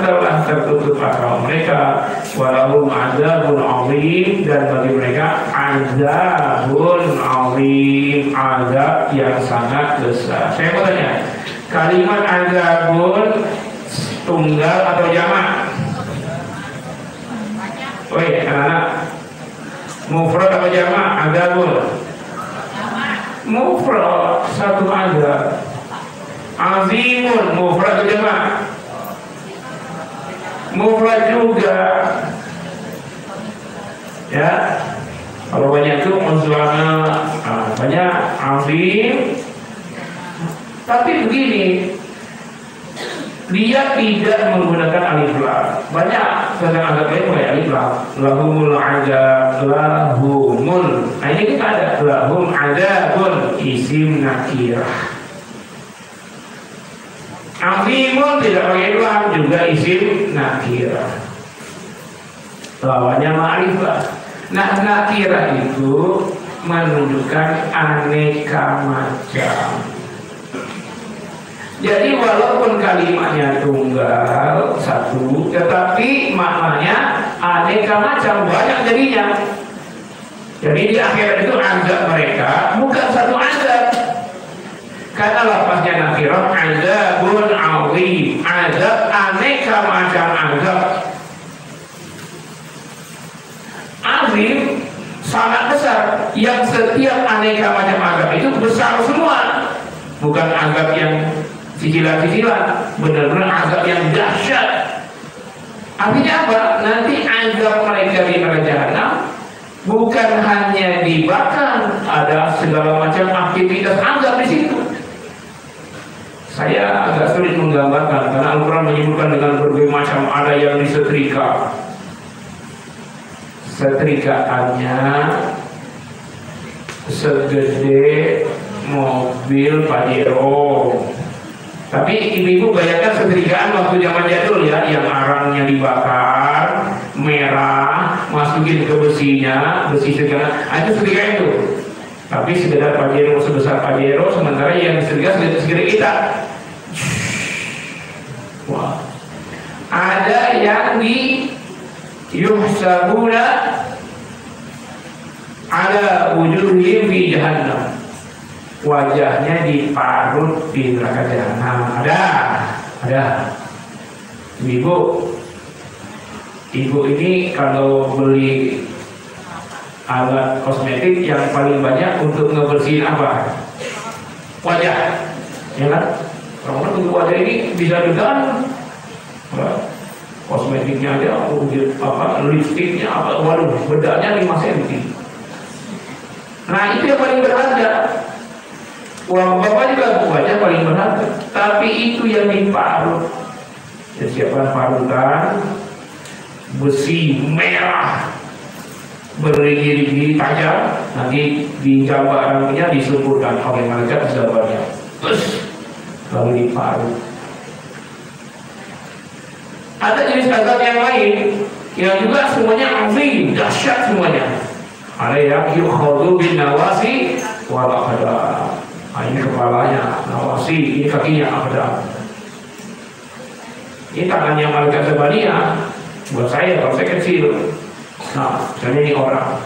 telah tertutup akal mereka. Walahum azabun azim, dan bagi mereka azabun azim, azab yang sangat besar. Saya mau tanya, kalimat azabun tunggal atau jamak? Woi anak-anak, mufrad atau jamak azabun? Mufrad, satu azab. Azimun, mufrad atau jamak? Mufrad juga. Ya, kalau banyak itu muslana, banyak azim. Tapi begini, di dia tidak menggunakan alif lam. Banyak tentang azab lain mulai alif lam. Lahumul azab, lahumul. Nah ini kita ada lahum azabun, isim nakirah. Azimun tidak pakai lam, juga isim nakirah. Lawannya ma'rifah. Nah nakirah itu menunjukkan aneka macam. Jadi walaupun kalimatnya tunggal satu, tetapi maknanya aneka macam, banyak jadinya. Jadi di akhirat itu azab mereka bukan satu azab, karena lafaznya nakirah, azabun azim, azab aneka macam azab. Azim sangat besar, yang setiap aneka macam azab itu besar semua, bukan azab yang cicilan-cicilan, benar-benar azab yang dahsyat. Artinya apa? Nanti azab mereka di neraka jahanam bukan hanya dibakar, ada segala macam aktivitas azab di situ. Saya agak sulit menggambarkan karena Al-Quran menyebutkan dengan berbagai macam. Ada yang disetrika, setrikaannya segede mobil Pajero. Tapi ibu-ibu bayangkan setrikaan waktu zaman jadul ya, yang arangnya dibakar, merah, masukin ke besinya, besi segala, itu setrika itu. Tapi sekedar Pajero sebesar Pajero, sementara yang setrika segede kita. Wah. Ada yang di yuhsabuna ala wujuhihim fi jahannam, wajahnya diparut di neraka jahanam. Ada. Ibu ini kalau beli alat kosmetik yang paling banyak untuk ngebersihin apa? Wajah, ya kan? Karena untuk wajah ini bisa jutaan. Kosmetiknya aja, lipstiknya apa? Waduh, bedanya 5 cm. Nah itu yang paling berharga. Uang bapak juga wajah paling berharga, tapi itu yang diparut. Siapkan parutan besi merah berligi-ligi tajam, nanti di gambar rambutnya disempurkan oleh malaikat zabarnya, lalu diparut. Ada jenis azab yang lain yang juga semuanya azim, dahsyat semuanya. Ada yang yukhadhu bin nawasi wal aqdam. Ini kepalanya, nawasi, ini kakinya aqdam. Ini tangannya malaikat zabarnya. Buat saya, kalau saya kecil. Nah, misalnya ini orang.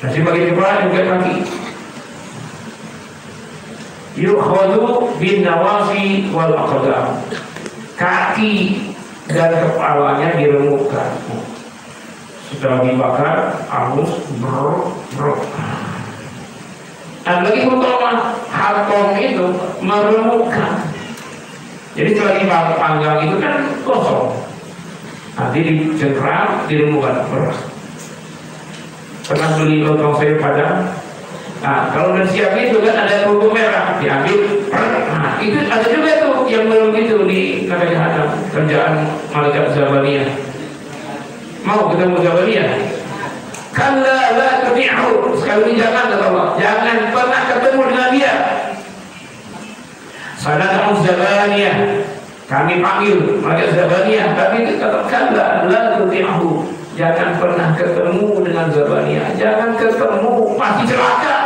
Nah, si bagian kepala juga kaki. Yukhadhu bin nawasi wal aqdam. Kaki dan kepalanya diremukkan. Setelah dibakar, angus, brok. Dan lagi utama, hatom itu meremukkan. Jadi setelah dipanggang itu kan kosong. Nanti dicengkram, diremukkan. Pernah beli lontong sayur padang? Nah, kalau udah siap itu kan ada bumbu merah, diambil. Nah, itu ada juga tuh yang belum gitu di neraka jahanam, kerjaan malaikat zabaniyah. Mau ketemu zabaniyah? Kalla la tuti'hu. Sekali ini jangan, kata Allah, jangan pernah ketemu dengan dia. Sanad'u zabaniyah, kami panggil malaikat zabaniyah, tapi kata kalla la tuti'hu, jangan pernah ketemu dengan zabaniyah, jangan ketemu, pasti celaka.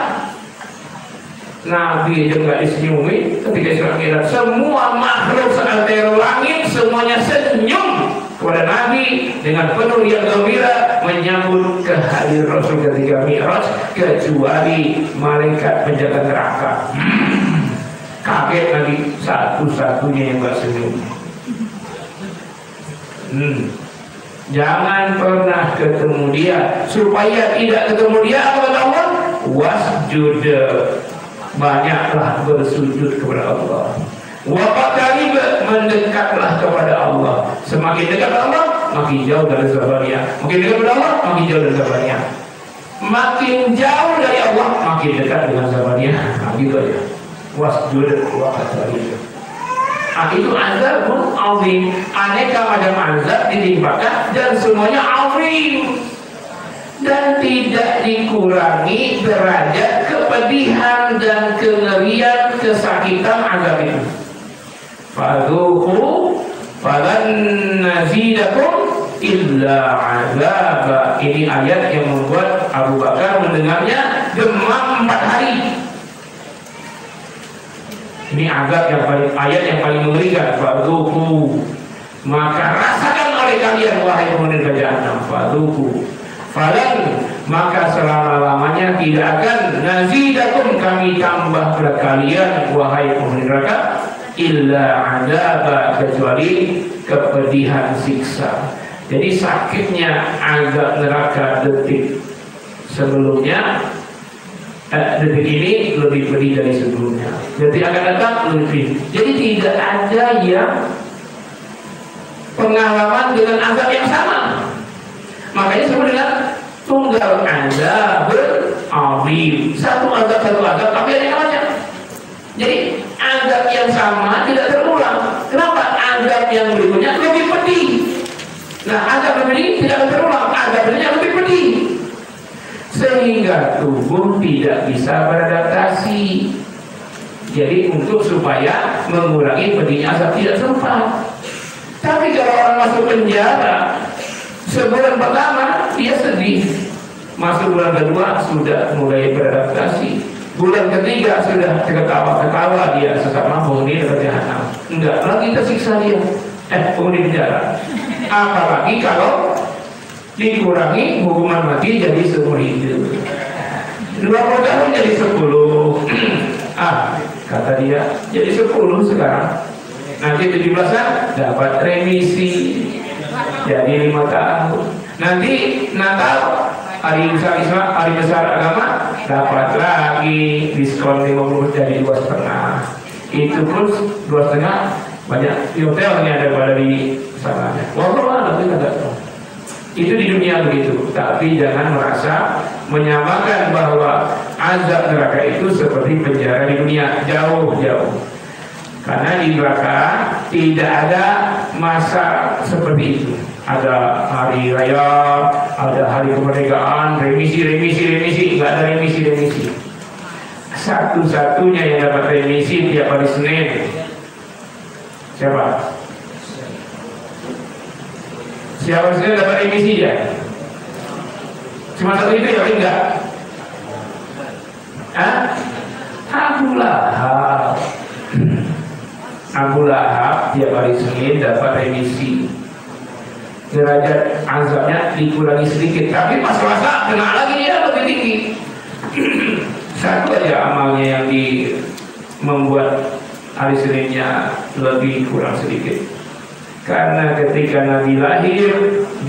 Nabi aja nggak disenyumin ketika Isra Mi'raj. Semua makhluk seantero langit semuanya senyum kepada Nabi dengan penuh yang gembira menyambut kehadiran Rasul ketika Mi'raj, kecuali malaikat penjaga neraka. Kaget Nabi, satu-satunya yang nggak senyum. Jangan pernah ketemu dia. Supaya tidak ketemu dia, apa kata Allah? Wasjud, banyaklah bersujud kepada Allah. Waqtarib, mendekatlah kepada Allah. Semakin dekat Allah, makin jauh dari zabaniyah. Makin dekat kepada Allah, makin jauh dari zabaniyah. Makin jauh dari Allah, makin dekat dengan zabaniyah. Nah, gitu aja. Wasjud waqtarib. Itu azabun azim, aneka macam azab ditimpakan dan semuanya azim, dan tidak dikurangi derajat kepedihan dan kengerian kesakitan azab itu. Fadzuqu falan nazidakum illa azaba. Ini ayat yang membuat Abu Bakar mendengarnya demam 4 hari. Ini azab yang paling, ayat yang paling mengerikan. Fadzuqu, maka rasakan oleh kalian wahai penghuni Jahannam. Fadzuqu falan, maka selama-lamanya tidak akan nazidakum, kami tambah kepada kalian wahai penghuni neraka, illa azaba, kecuali kepedihan siksa. Jadi sakitnya azab neraka detik sebelumnya, detik ini lebih pedih dari sebelumnya. Detik akan datang lebih. Jadi tidak ada yang pengalaman dengan azab yang sama. Makanya disebut dengan tunggal azab azim. Satu azab, tapi ada yang macam. Jadi azab yang sama tidak terulang. Kenapa? Azab yang berikutnya lebih pedih. Nah, azab ini tidak terulang, azab berikutnya lebih pedih, sehingga tubuh tidak bisa beradaptasi. Jadi untuk supaya mengurangi pedihnya azab tidak sempat. Tapi kalau orang masuk penjara, sebulan pertama dia sedih, masuk bulan kedua sudah mulai beradaptasi, bulan ketiga sudah ketawa-ketawa dia sesama penghuni Jahannam. Enggak lagi tersiksa dia, penghuni penjara. Apalagi kalau dikurangi hukuman mati jadi seumur hidup, 20 tahun jadi 10. Kata dia jadi 10 sekarang, nanti 17-an dapat remisi jadi 5 tahun. Nanti Natal, hari besar Islam, hari besar agama, dapat lagi diskon 50 jadi 2,5. Itu plus 2,5 banyak di hotel ini ada pada di sana. Itu di dunia begitu. Tapi jangan merasa menyamakan bahwa azab neraka itu seperti penjara di dunia. Jauh-jauh. Karena di neraka tidak ada masa seperti itu. Ada hari raya, ada hari kemerdekaan, remisi, nggak ada remisi. Satu-satunya yang dapat remisi tiap hari Senin, siapa? Siapa Senin dapat remisi dia? Cuma satu itu ya, enggak? Abu Lahab. Abu Lahab tiap hari Senin dapat remisi. Derajat azabnya dikurangi sedikit, tapi pas puasa kena lagi dia lebih tinggi. Satu aja amalnya yang membuat hari Seninnya lebih kurang sedikit. Karena ketika Nabi lahir,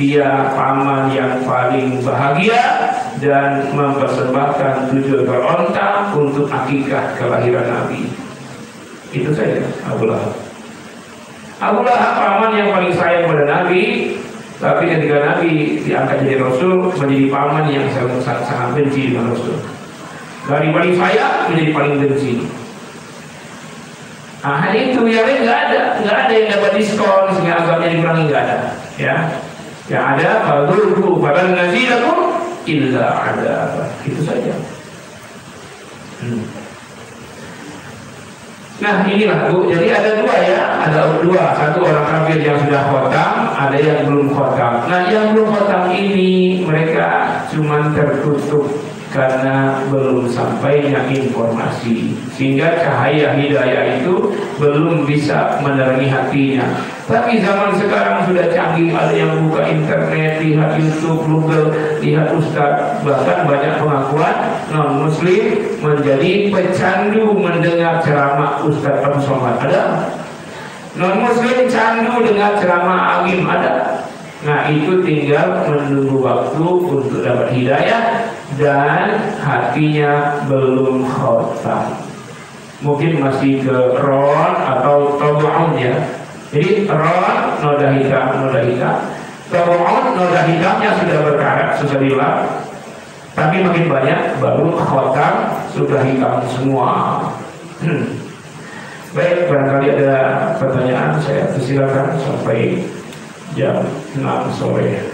dia paman yang paling bahagia dan mempersembahkan 7 ekor onta untuk akikah kelahiran Nabi. Itu saja Abu Lahab. Abu Lahab paman yang paling sayang pada Nabi, tapi ketika Nabi diangkat jadi Rasul, menjadi paman yang sangat benci dengan Rasul. Dari paling sayang menjadi paling benci. Hanya itu yang lain nggak ada yang dapat diskon sehingga azabnya dikurangi, nggak ada. Ya, yang ada fadzuqu falan nazidakum illa adzab. Itu saja. Nah inilah Bu, jadi ada dua, satu orang kafir yang sudah khotam, ada yang belum khotam. Nah yang belum khotam ini mereka cuma tertutup karena belum sampainya informasi, sehingga cahaya hidayah itu belum bisa menerangi hatinya. Tapi zaman sekarang sudah canggih, ada yang buka internet, lihat YouTube, Google, lihat Ustadz, bahkan banyak pengakuan non Muslim menjadi pecandu mendengar ceramah Ustadz Abu Somad. Ada non Muslim candu dengan ceramah Agim, ada. Nah itu tinggal menunggu waktu untuk dapat hidayah dan hatinya belum khotam. Mungkin masih ke ron atau tabu'un ya. Jadi ron noda hitam, tabu'un noda hitamnya sudah berkarat, sudah hilang. Tapi makin banyak baru khotam sudah hitam semua. Baik, barangkali ada pertanyaan, saya persilakan sampai jam 6 sore.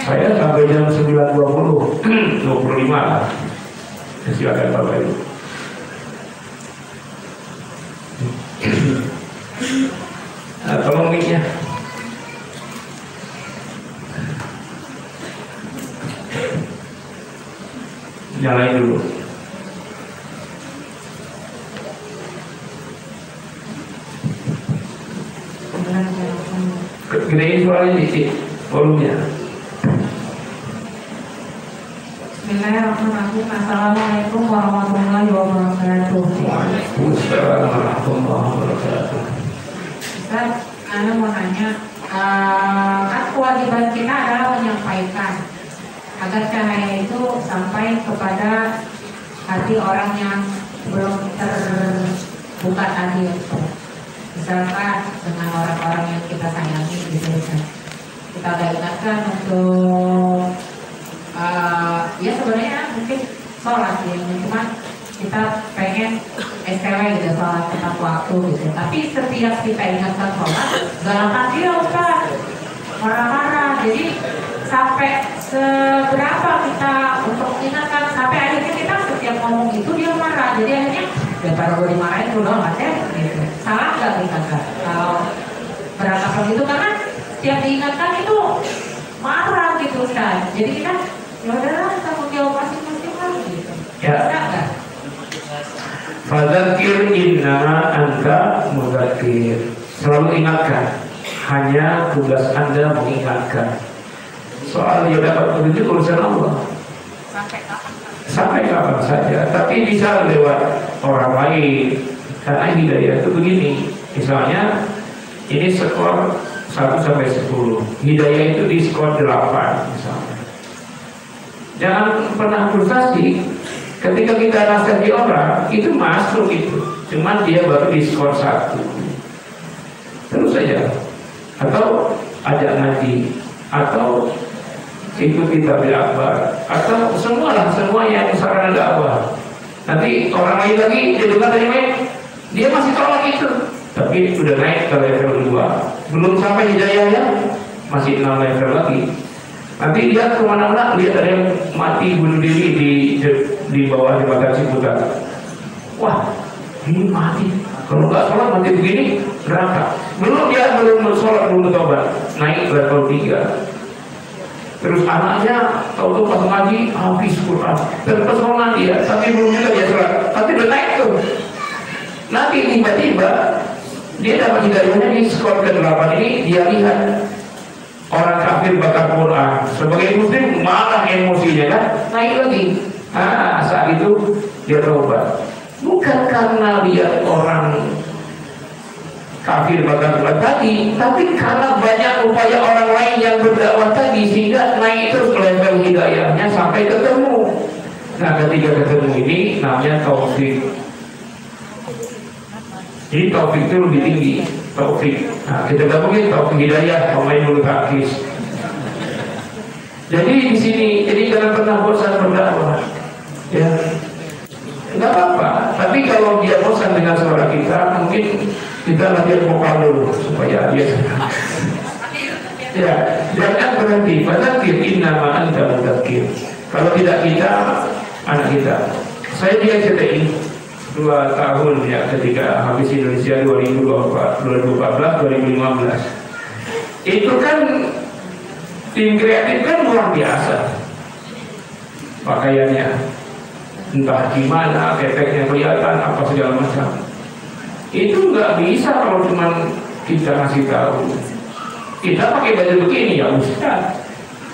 Saya sampai jam 9.20, 25 lah. Silakan Bapak Ibu. Nah, tolong mic-nya. Nyalain dulu. Gedein suaranya dikit, volumenya. Bismillahirrahmanirrahim. Assalamualaikum warahmatullahi wabarakatuh. Waalaikumsalam warahmatullahi wabarakatuh. Ustaz, Ana mau nanya, kan kewajiban kita adalah menyampaikan agar cahaya itu sampai kepada hati orang yang belum terbuka tadi. Misalkan dengan orang-orang yang kita sayangi, gitu kan. Kita udah ingatkan untuk ya sebenarnya mungkin sholat ya, cuma kita pengen STW gitu, sholat tepat waktu gitu. Tapi setiap kita ingatkan sholat, galakkan dia Ustaz, marah-marah. Jadi sampai seberapa kita untuk ingatkan, sampai akhirnya kita setiap ngomong itu dia marah. Jadi akhirnya daripada gue dimarahin udah nggak deh gitu. Salah nggak kita kalau berantakan gitu, karena setiap diingatkan itu marah gitu Ustaz. Jadi kita ya udahlah, tanggung jawab masing-masing lah gitu. Ya. Fadzakir innama anta mudzakir. Selalu ingatkan, hanya tugas Anda mengingatkan. Soal dia dapat petunjuk urusan Allah. Sampai kapan saja, tapi bisa lewat orang lain. Karena hidayah itu begini. Misalnya ini skor 1 sampai 10. Hidayah itu di skor 8 misalnya. Jangan pernah frustasi ketika kita nasihati orang itu masuk itu, cuman dia baru di skor 1. Terus saja, atau ajak ngaji, atau ikuti tabligh akbar, atau semua yang sarana dakwah. Nanti orang lain lagi dia dengar dari mana, dia masih tolak itu, tapi udah naik ke level 2, belum sampai hidayahnya, masih 6 level lagi. Nanti dia kemana-mana lihat ada yang mati bunuh diri di bawah jembatan Ciputat. Wah, ini mati. Kalau nggak sholat mati begini, neraka. Belum sholat, belum bertobat, naik level 3. Terus anaknya tahu pas ngaji habis Quran, terpesona dia, tapi belum juga dia sholat, tapi udah naik tuh. Nanti tiba-tiba dia dapat hidayahnya di skor ke-8 ini, dia lihat orang kafir bakar Quran, sebagai muslim malah emosinya kan naik lagi. Saat itu dia tobat, bukan karena lihat orang kafir bakar Quran tadi, tapi karena banyak upaya orang lain yang berdakwah tadi, sehingga naik terus level hidayahnya sampai ketemu. Nah, ketika ketemu ini namanya taufik. Jadi taufik itu lebih tinggi, taufik. Nah, kita gabungin taufik hidayah, pemain bulu tangkis. Jadi di sini, jadi jangan pernah bosan berdakwah, ya. Enggak apa-apa. Tapi kalau dia bosan dengan suara kita, mungkin kita latihan vokal dulu supaya dia. Ya, jangan berhenti. Fadzakir innama anta mudzakir. Kalau tidak kita, anak kita. Saya di RCTI 2 tahun ya, ketika habis Indonesia 2014-2015. Itu kan tim kreatif kan luar biasa pakaiannya, entah gimana, keteknya kelihatan apa segala macam. Itu nggak bisa kalau cuma kita kasih tahu. Kita pakai baju begini ya Ustaz.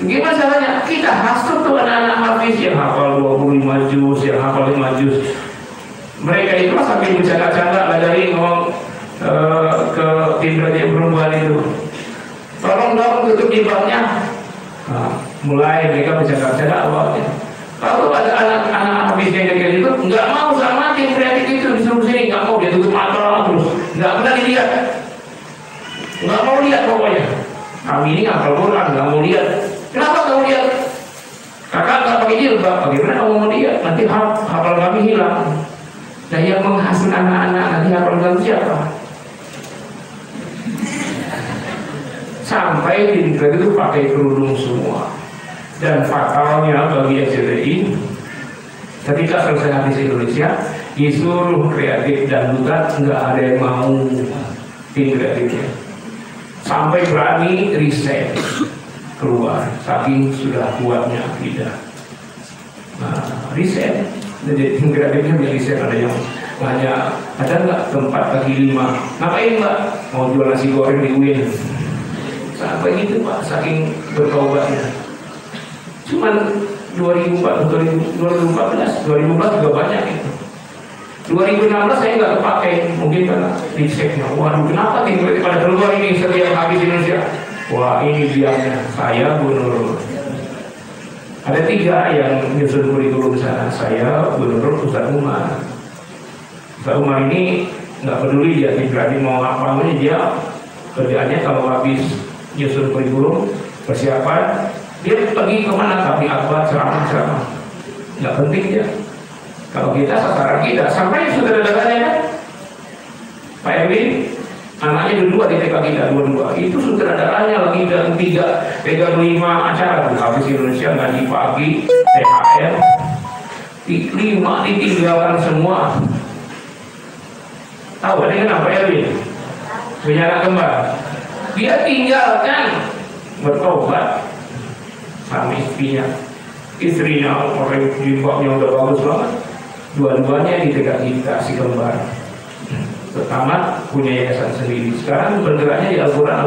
Gimana caranya? Kita hasut tuh anak-anak hafiz yang hafal 25 juz, yang hafal 5 juz. Mereka itu sambil bercanda-canda lah dari ngomong ke tim kerja perempuan itu, tolong dong tutup jilbabnya. Nah, mulai mereka bercanda-canda awalnya. Kalau ada anak-anak hafiz yang kayak gitu, nggak mau sama tim kreatif itu disuruh sini, nggak mau, dia tutup mata terus, nggak pernah dilihat, nggak mau lihat pokoknya. Kami ini hafal Quran, nggak mau lihat. Kenapa nggak mau lihat? Kakak nggak pakai jilbab, bagaimana kamu mau lihat? Nanti hafal kami hilang. Nah yang menghasut anak-anak nanti hafalkan siapa? Sampai di negeri itu pakai kerudung semua. Dan fatalnya bagi SCTI, ketika selesai hadis Indonesia, disuruh kreatif dan duta, nggak ada yang mau tim kreatifnya. Sampai berani riset keluar, saking sudah kuatnya akidah. Nah, riset, jadi tim kreatifnya riset, ada yang hanya ada nggak tempat kaki 5? Ngapain Mbak? Mau jual nasi goreng di UIN. Sampai gitu Pak, saking bertaubatnya. Cuman 2014 juga banyak itu. 2016 saya nggak kepakai, mungkin karena risetnya. Waduh, kenapa tinggal pada keluar ini setiap habis Indonesia? Wah, ini diamnya. Saya Gubernur. Ada 3 yang nyusun kurikulum sana. Saya Gubernur, Ustaz Umar. Ustaz Umar ini nggak peduli dia berarti mau apa aja, dia kerjaannya kalau habis nyusun kurikulum persiapan, dia pergi kemana, tapi apa ceramah, nggak penting dia. Kalau kita sasaran kita sampai saudara-saudaranya kan, Pak Erwin, anaknya dua di TK kita, dua itu saudaranya lagi dan 3-5 acara habis Indonesia ngaji pagi, THR, 5 ditinggalkan semua. Tahu ada kenapa Erwin? Punya anak kembar, dia tinggalkan bertobat sama istrinya orang jimbaknya udah bagus banget, dua-duanya di TK kita si kembar. Pertama punya yayasan sendiri, sekarang bergeraknya di Al-Quran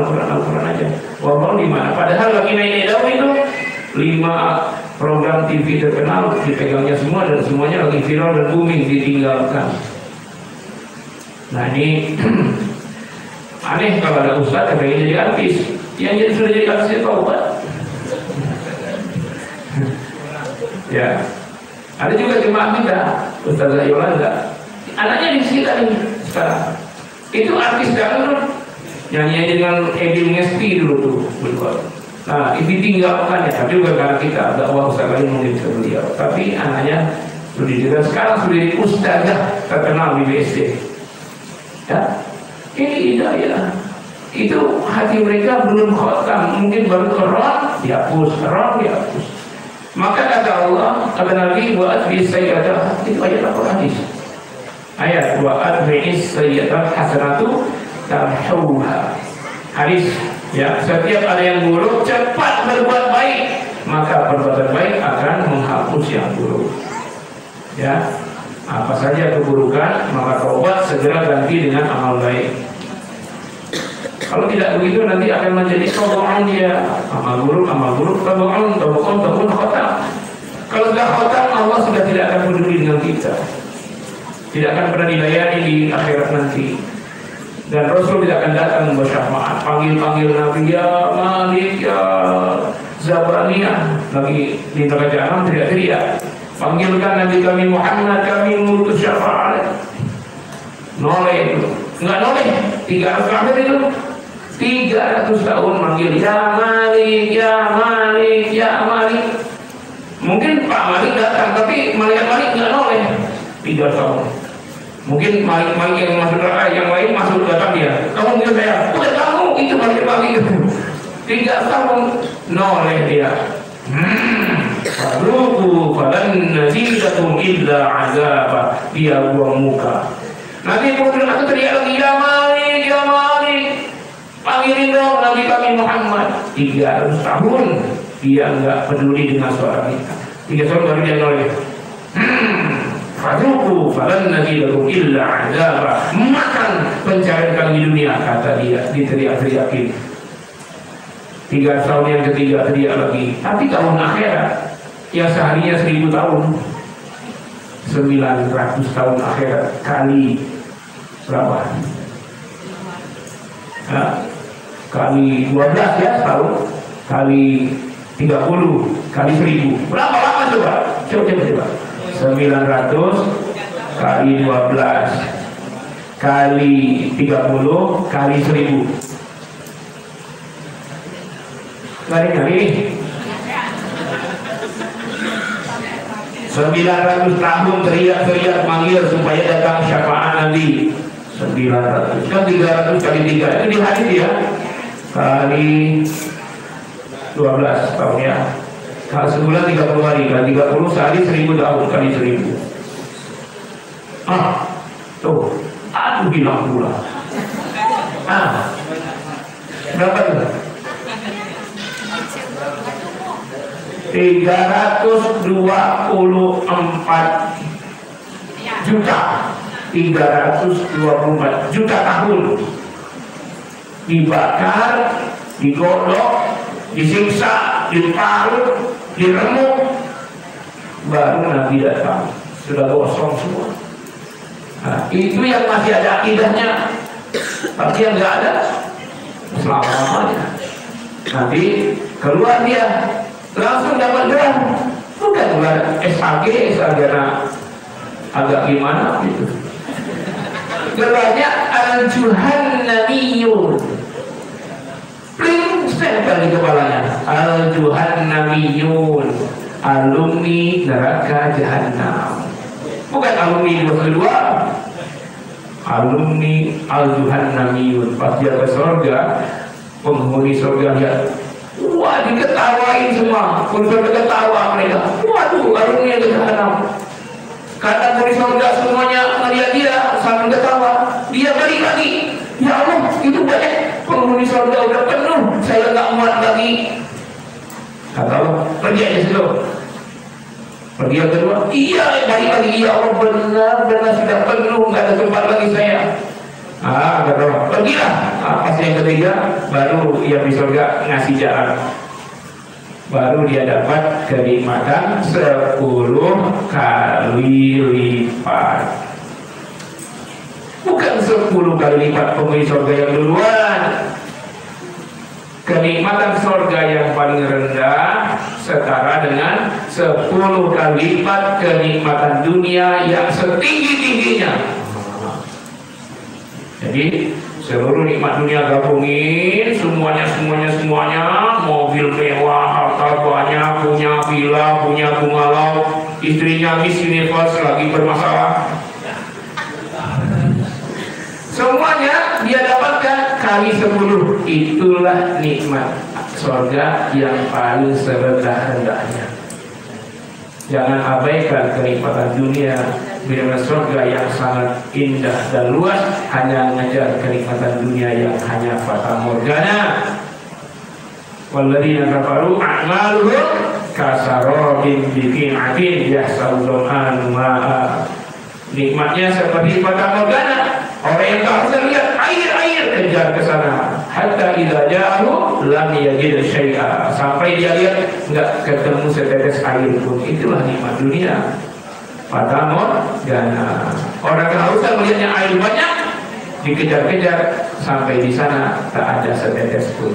aja. Walaupun di mana? Padahal lagi naik daun itu 5 program TV terkenal dipegangnya semua dan semuanya lagi viral dan booming, ditinggalkan. Nah ini aneh kalau ada ustadz yang pengen jadi artis, yang sudah jadi artis itu taubat. Ya, ada juga jemaah kita, Ustazah Yolanda, anaknya di sekitar ini sekarang. Itu artis dangdut, nyanyi dengan Edi Ngesti dulu tuh berdua. Nah, itu ditinggalkan ya, tapi juga karena kita ada uang sekali mungkin ke beliau. Tapi anaknya sudah juga sekarang sudah jadi ustazah terkenal di BSD. Ya, ini hidayah. Itu hati mereka belum khotam, mungkin baru keron dihapus. Maka kata Allah, kata Nabi, wa'at bis sayyadah, itu ayat apa hadis? Ayat wa'at bis sayyadah hasanatu tamhuha. Hadis, ya, setiap ada yang buruk cepat berbuat baik, maka perbuatan baik akan menghapus yang buruk. Ya, apa saja keburukan, maka taubat segera ganti dengan amal baik. Kalau tidak begitu nanti akan menjadi toboan dia, amal buruk, toboan khotam. Kalau sudah khotam, Allah sudah tidak akan peduli dengan kita, tidak akan pernah dilayani di akhirat nanti. Dan Rasul tidak akan datang bersyafaat, panggil Nabi ya Malik ya Zabaniyah, lagi di neraka jahanam teriak-teriak, panggilkan Nabi kami Muhammad, kami mengutus syafaat. Noleh itu, nggak noleh. 300 kali itu 300 tahun manggil ya Malik, ya Malik, ya Malik. Mungkin Pak Malik datang, tapi Malik nggak noleh 3 tahun. Mungkin Malik yang masuk neraka, yang lain masuk datang dia. Kamu bilang saya, udah kamu itu Malik 3 tahun noleh dia. Faruku falan nazidatum illa azaba, dia buang muka. Nanti kemudian aku teriak lagi ya Malik, ya Malik. Panggilin dong Nabi kami Muhammad. 300 tahun dia enggak peduli dengan suara kita. 3 tahun baru dia noleh. Faduku falan nazidakum illa azaba. Makan pencarian kami di dunia, kata dia, diteriak-teriakin. 3 tahun yang ketiga teriak lagi. Tapi tahun akhirat yang seharinya 1000 tahun, 900 tahun akhirat kali berapa? Kali 12 ya tahun, kali 30, kali 1000. Berapa lama coba? Coba. 900 kali 12 kali 30 kali 1000. Kali 1000 900 tahun teriak-teriak manggil supaya datang syafaat Nabi. 900 kan 300 kali 3 itu di hadis ya, kali 12 tahun ya. Kalau sebulan 30 hari, kan 30 sehari 1000 tahun kali 1000. Tuh, aduh bilang pula. Berapa tuh? 324 juta. 324 juta tahun dibakar, digodok, disiksa, diparut, diremuk, baru Nabi datang, sudah gosong semua. Nah, itu yang masih ada akidahnya, tapi yang nggak ada selama-lamanya. Nanti keluar dia langsung dapat gelar, bukan gelar SAG, sarjana agak gimana gitu. Gelarnya Al-Juhannamiyun. Pling, stempel di kepalanya. Al-Juhannamiyun, alumni neraka jahanam. Bukan alumni 22, alumni Al-Juhannamiyun. Pas dia ke surga, penghuni surga lihat, wah diketawain semua, penghuni ketawa mereka. Waduh, alumni jahanam. Karena penghuni surga semuanya melihat dia sambil ketawa, dia balik lagi. Ya Allah, itu banyak penghuni surga udah penuh, saya nggak muat lagi. Kata Allah, pergi aja situ. Pergi yang kedua, iya balik lagi. Ya Allah, benar sudah penuh, nggak ada tempat lagi saya. Kata Allah, pergilah. Pas yang ketiga, baru ia di surga ngasih jalan. Baru dia dapat kenikmatan 10 kali lipat. Bukan 10 kali lipat penghuni surga yang duluan. Kenikmatan surga yang paling rendah setara dengan 10 kali lipat kenikmatan dunia yang setinggi-tingginya. Jadi seluruh nikmat dunia gabungin, semuanya, mobil mewah, harta banyak, punya villa, punya bungalow, istrinya Miss Universe lagi bermasalah. Semuanya dia dapatkan kali 10. Itulah nikmat surga yang paling serendah-rendahnya. Jangan abaikan kenikmatan dunia. Bila surga yang sangat indah dan luas hanya mengejar kenikmatan dunia yang hanya fata morgana. Walladzina kafaru a'maluhum kasarabin biqi'atin yahsabu dhama'an ma'a. Nikmatnya seperti fata morgana. Orang yang tak bisa lihat air kejar ke sana. Hatta idza ja'ahu lam yajid syai'a. Sampai dia lihat enggak ketemu setetes air pun. Itulah nikmat dunia. Fata morgana. Orang kehausan melihatnya air banyak, dikejar-kejar sampai di sana tak ada setetes pun.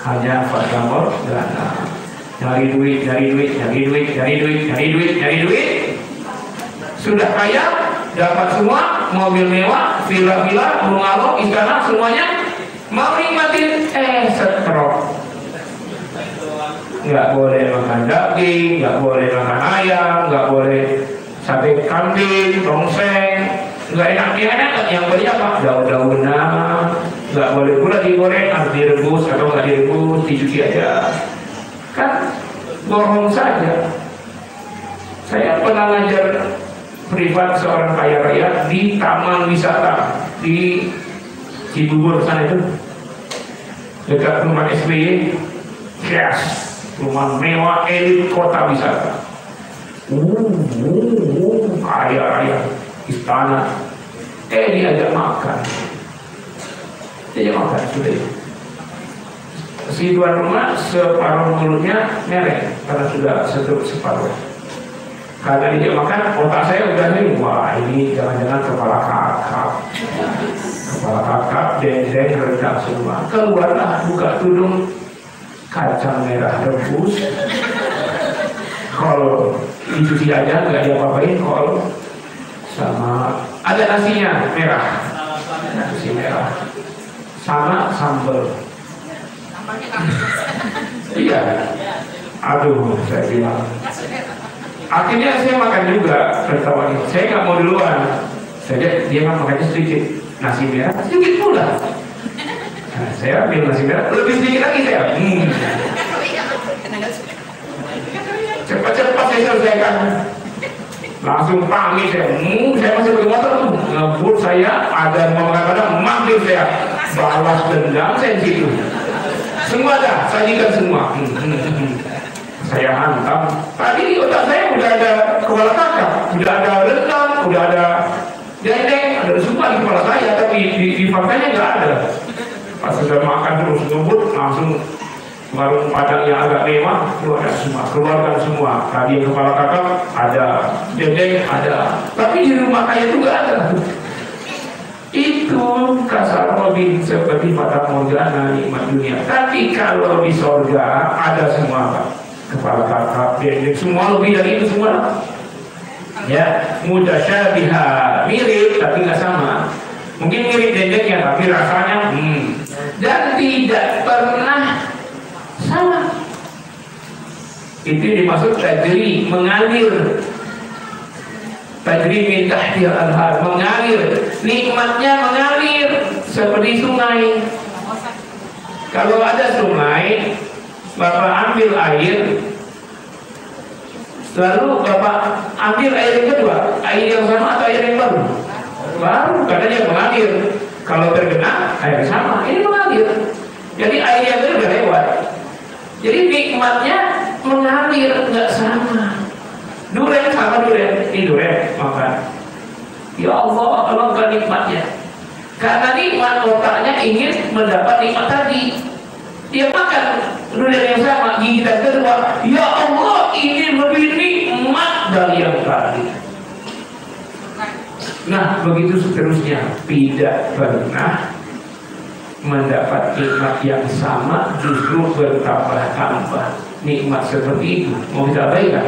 Hanya fata morgana. Nyari duit. Sudah kaya, dapat semua, mobil mewah, villa-villa, bungalow, istana, semuanya. Mau nikmatin, stroke. Nggak boleh makan daging, nggak boleh makan ayam, nggak boleh sate kambing, tongseng, nggak enak. Yang boleh apa? Daun-daunan. Nggak boleh pula digoreng, harus direbus atau nggak direbus, dicuci aja. Kan bohong saja. Saya pernah ngajar privat seorang kaya raya di taman wisata di Cibubur sana itu, dekat rumah SBY. Yes. Rumah mewah elit kota wisata. Kaya istana. Diajak makan. Sudah. Si tuan rumah separuh mulutnya merah karena sudah separuh. Karena dia makan, otak saya udah nih, wah ini jangan-jangan kepala kakap, dendeng rendang semua. Keluarlah buka tudung, kacang merah rebus, kol dicuci aja nggak diapa-apain, kol sama ada nasinya merah, nasi merah sama sambal. Iya, aduh saya bilang Akhirnya saya makan juga, tertawa. Saya nggak mau duluan. Saya dia makannya sedikit, nasi merah sedikit pula. Nah, saya ambil nasi merah lebih sedikit lagi saya. Cepat-cepat saya selesaikan. Langsung pamit saya. Saya masih pakai motor tuh. Ngebut saya, ada mau makan manggil saya. Balas dendam saya di situ. Semua dah, sajikan semua. Saya hantam. Tadi di otak saya udah ada kepala kakak, udah ada rendang, udah ada dendeng, ada semua di kepala saya, tapi di faktanya nggak ada. Pas sudah makan terus ngebut, langsung warung padang yang agak mewah, keluarkan semua. Tadi yang kepala kakak ada, dendeng ada, tapi di rumah kaya juga ada. Itu kasar mobil seperti fata morgana nikmat dunia. Tapi kalau di sorga ada semua, Pak. Kepala kakak, dendeng, semua lebih dari itu semua. Ya, mutasyabiha, mirip tapi nggak sama. Mungkin mirip dendengnya tapi rasanya dan tidak pernah sama. Itu dimaksud tajri, mengalir. Tajri min tahtil anhar, mengalir. Nikmatnya mengalir seperti sungai. Kalau ada sungai, Bapak ambil air, lalu Bapak ambil air yang kedua, air yang sama atau air yang baru? Baru, katanya mengalir. Kalau terkena air sama, ini mengalir. Jadi air yang kedua sudah lewat. Jadi nikmatnya mengalir, nggak sama. Durian sama durian, ini durian makan. Ya Allah, kalau nggak nikmatnya. Karena nikmat otaknya ingin mendapat nikmat tadi. Dia makan durian yang sama, gigitan kedua, ya Allah ini lebih nikmat dari yang tadi. Nah begitu seterusnya, tidak pernah mendapat nikmat yang sama, justru bertambah-tambah nikmat seperti itu. Mau kita abaikan?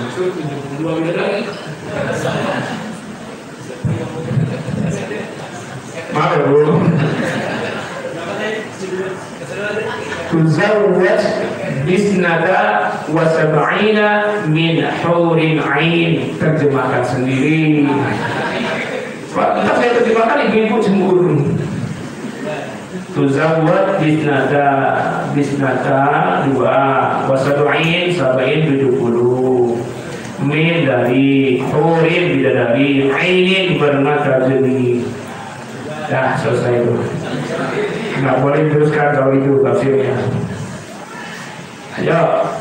Masuk 72 menit lagi. Maaf dulu. Tuzawwaj bisnada wa sab'ina min hurin ain. Terjemahkan sendiri. Entah saya terjemahkan ibu-ibu cemburu. Tuzawwaj bisnada 2 wa sab'in 70 min dari hurin bidadari ainin bermata jernih. Dah selesai itu. Nggak boleh teruskan kalau itu tafsirnya. Ayo,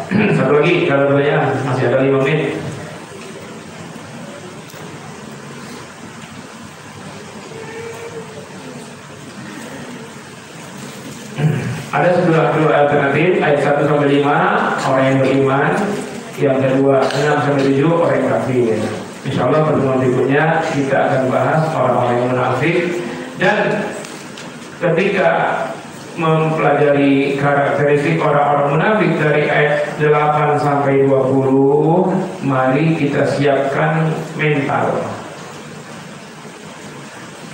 satu lagi kalau banyak masih ada 5 menit. Ada dua alternatif, ayat 1 sampai 5 orang yang beriman, yang kedua 6 sampai 7 orang yang kafir. Insya Allah pertemuan berikutnya kita akan bahas orang-orang yang munafik. Dan ketika mempelajari karakteristik orang-orang munafik dari ayat 8 sampai 20, mari kita siapkan mental.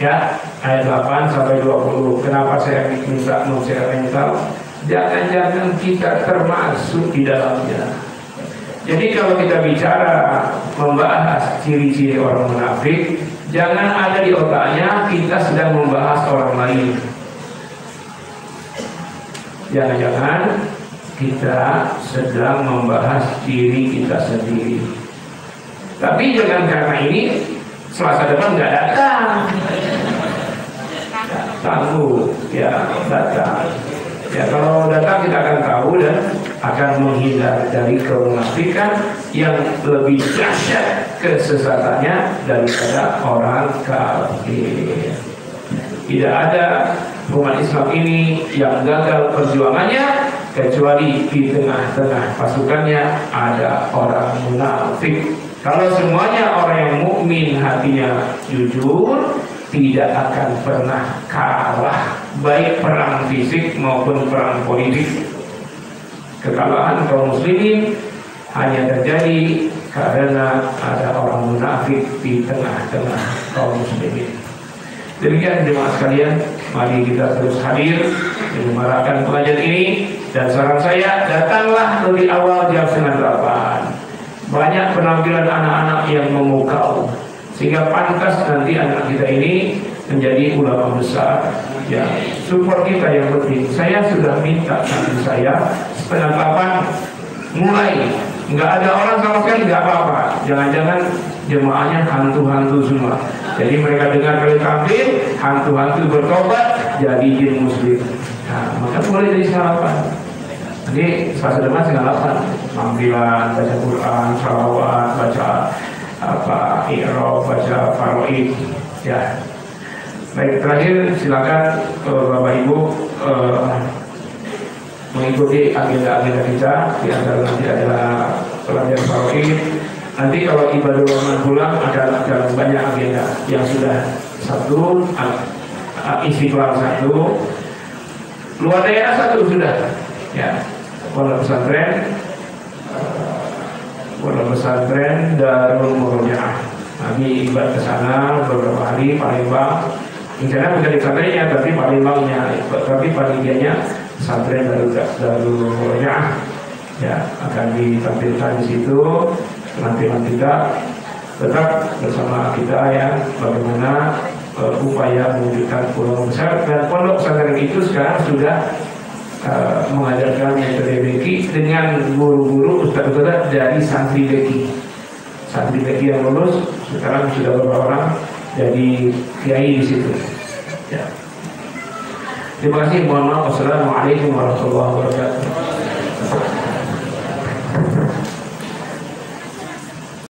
Ya, ayat 8 sampai 20. Kenapa saya minta mensiapkan mental? Jangan-jangan kita termasuk di dalamnya. Jadi kalau kita bicara membahas ciri-ciri orang munafik, jangan ada di otaknya kita sedang membahas orang lain. Jangan-jangan kita sedang membahas diri kita sendiri. Tapi jangan karena ini Selasa depan nggak datang. Tunggu, ya datang. Ya kalau datang kita akan tahu dan akan menghindar dari kemunafikan yang lebih dahsyat kesesatannya daripada orang kafir. Tidak ada umat Islam ini yang gagal perjuangannya kecuali di tengah-tengah pasukannya ada orang munafik. Kalau semuanya orang yang mukmin hatinya jujur, tidak akan pernah kalah, baik perang fisik maupun perang politik. Kekalahan kaum muslimin hanya terjadi karena ada orang munafik di tengah-tengah kaum muslimin. Demikian jemaah sekalian, mari kita terus hadir menyemarakan pengajian ini. Dan saran saya, datanglah lebih awal jam 7:30. banyak penampilan anak-anak yang memukau, sehingga pantas nanti anak kita ini menjadi ulama besar. Ya, support kita yang penting. Saya sudah minta sama saya setengah 8 mulai. Nggak ada orang sama sekali, nggak apa-apa. Jangan-jangan jemaahnya hantu-hantu semua. Jadi mereka dengar kali tampil, hantu-hantu bertobat jadi jin muslim. Nah, maka boleh dari sarapan. Jadi selasa depan setengah 8 tampilan, baca Quran, salawat, baca i'rab, baca faraid. Ya. Baik, terakhir silakan Bapak Ibu mengikuti agenda-agenda kita. Di antara nanti adalah pelajaran faraid. Nanti kalau ibadah Ramadan pulang ada dalam banyak agenda yang sudah satu, Istiqlal 1, luar daerah 1 sudah. Ya, pondok pesantren Darul Murojaah. Nanti ibadah ke sana beberapa hari, Palembang. Rencana bukan di pesantrennya, tapi Palembangnya, tapi panitianya pesantren Darul Murojaah. Ya, akan ditampilkan di situ. Teman-teman kita tetap bersama kita ya, bagaimana upaya mewujudkan pulau besar. Dan pondok pesantren itu sekarang sudah mengajarkan metode beki dengan guru-guru ustaz-ustaz dari santri beki yang lulus sekarang sudah beberapa orang jadi kiai di situ. Ya. Terima kasih. Mohon maaf. Wassalamualaikum warahmatullahi wabarakatuh.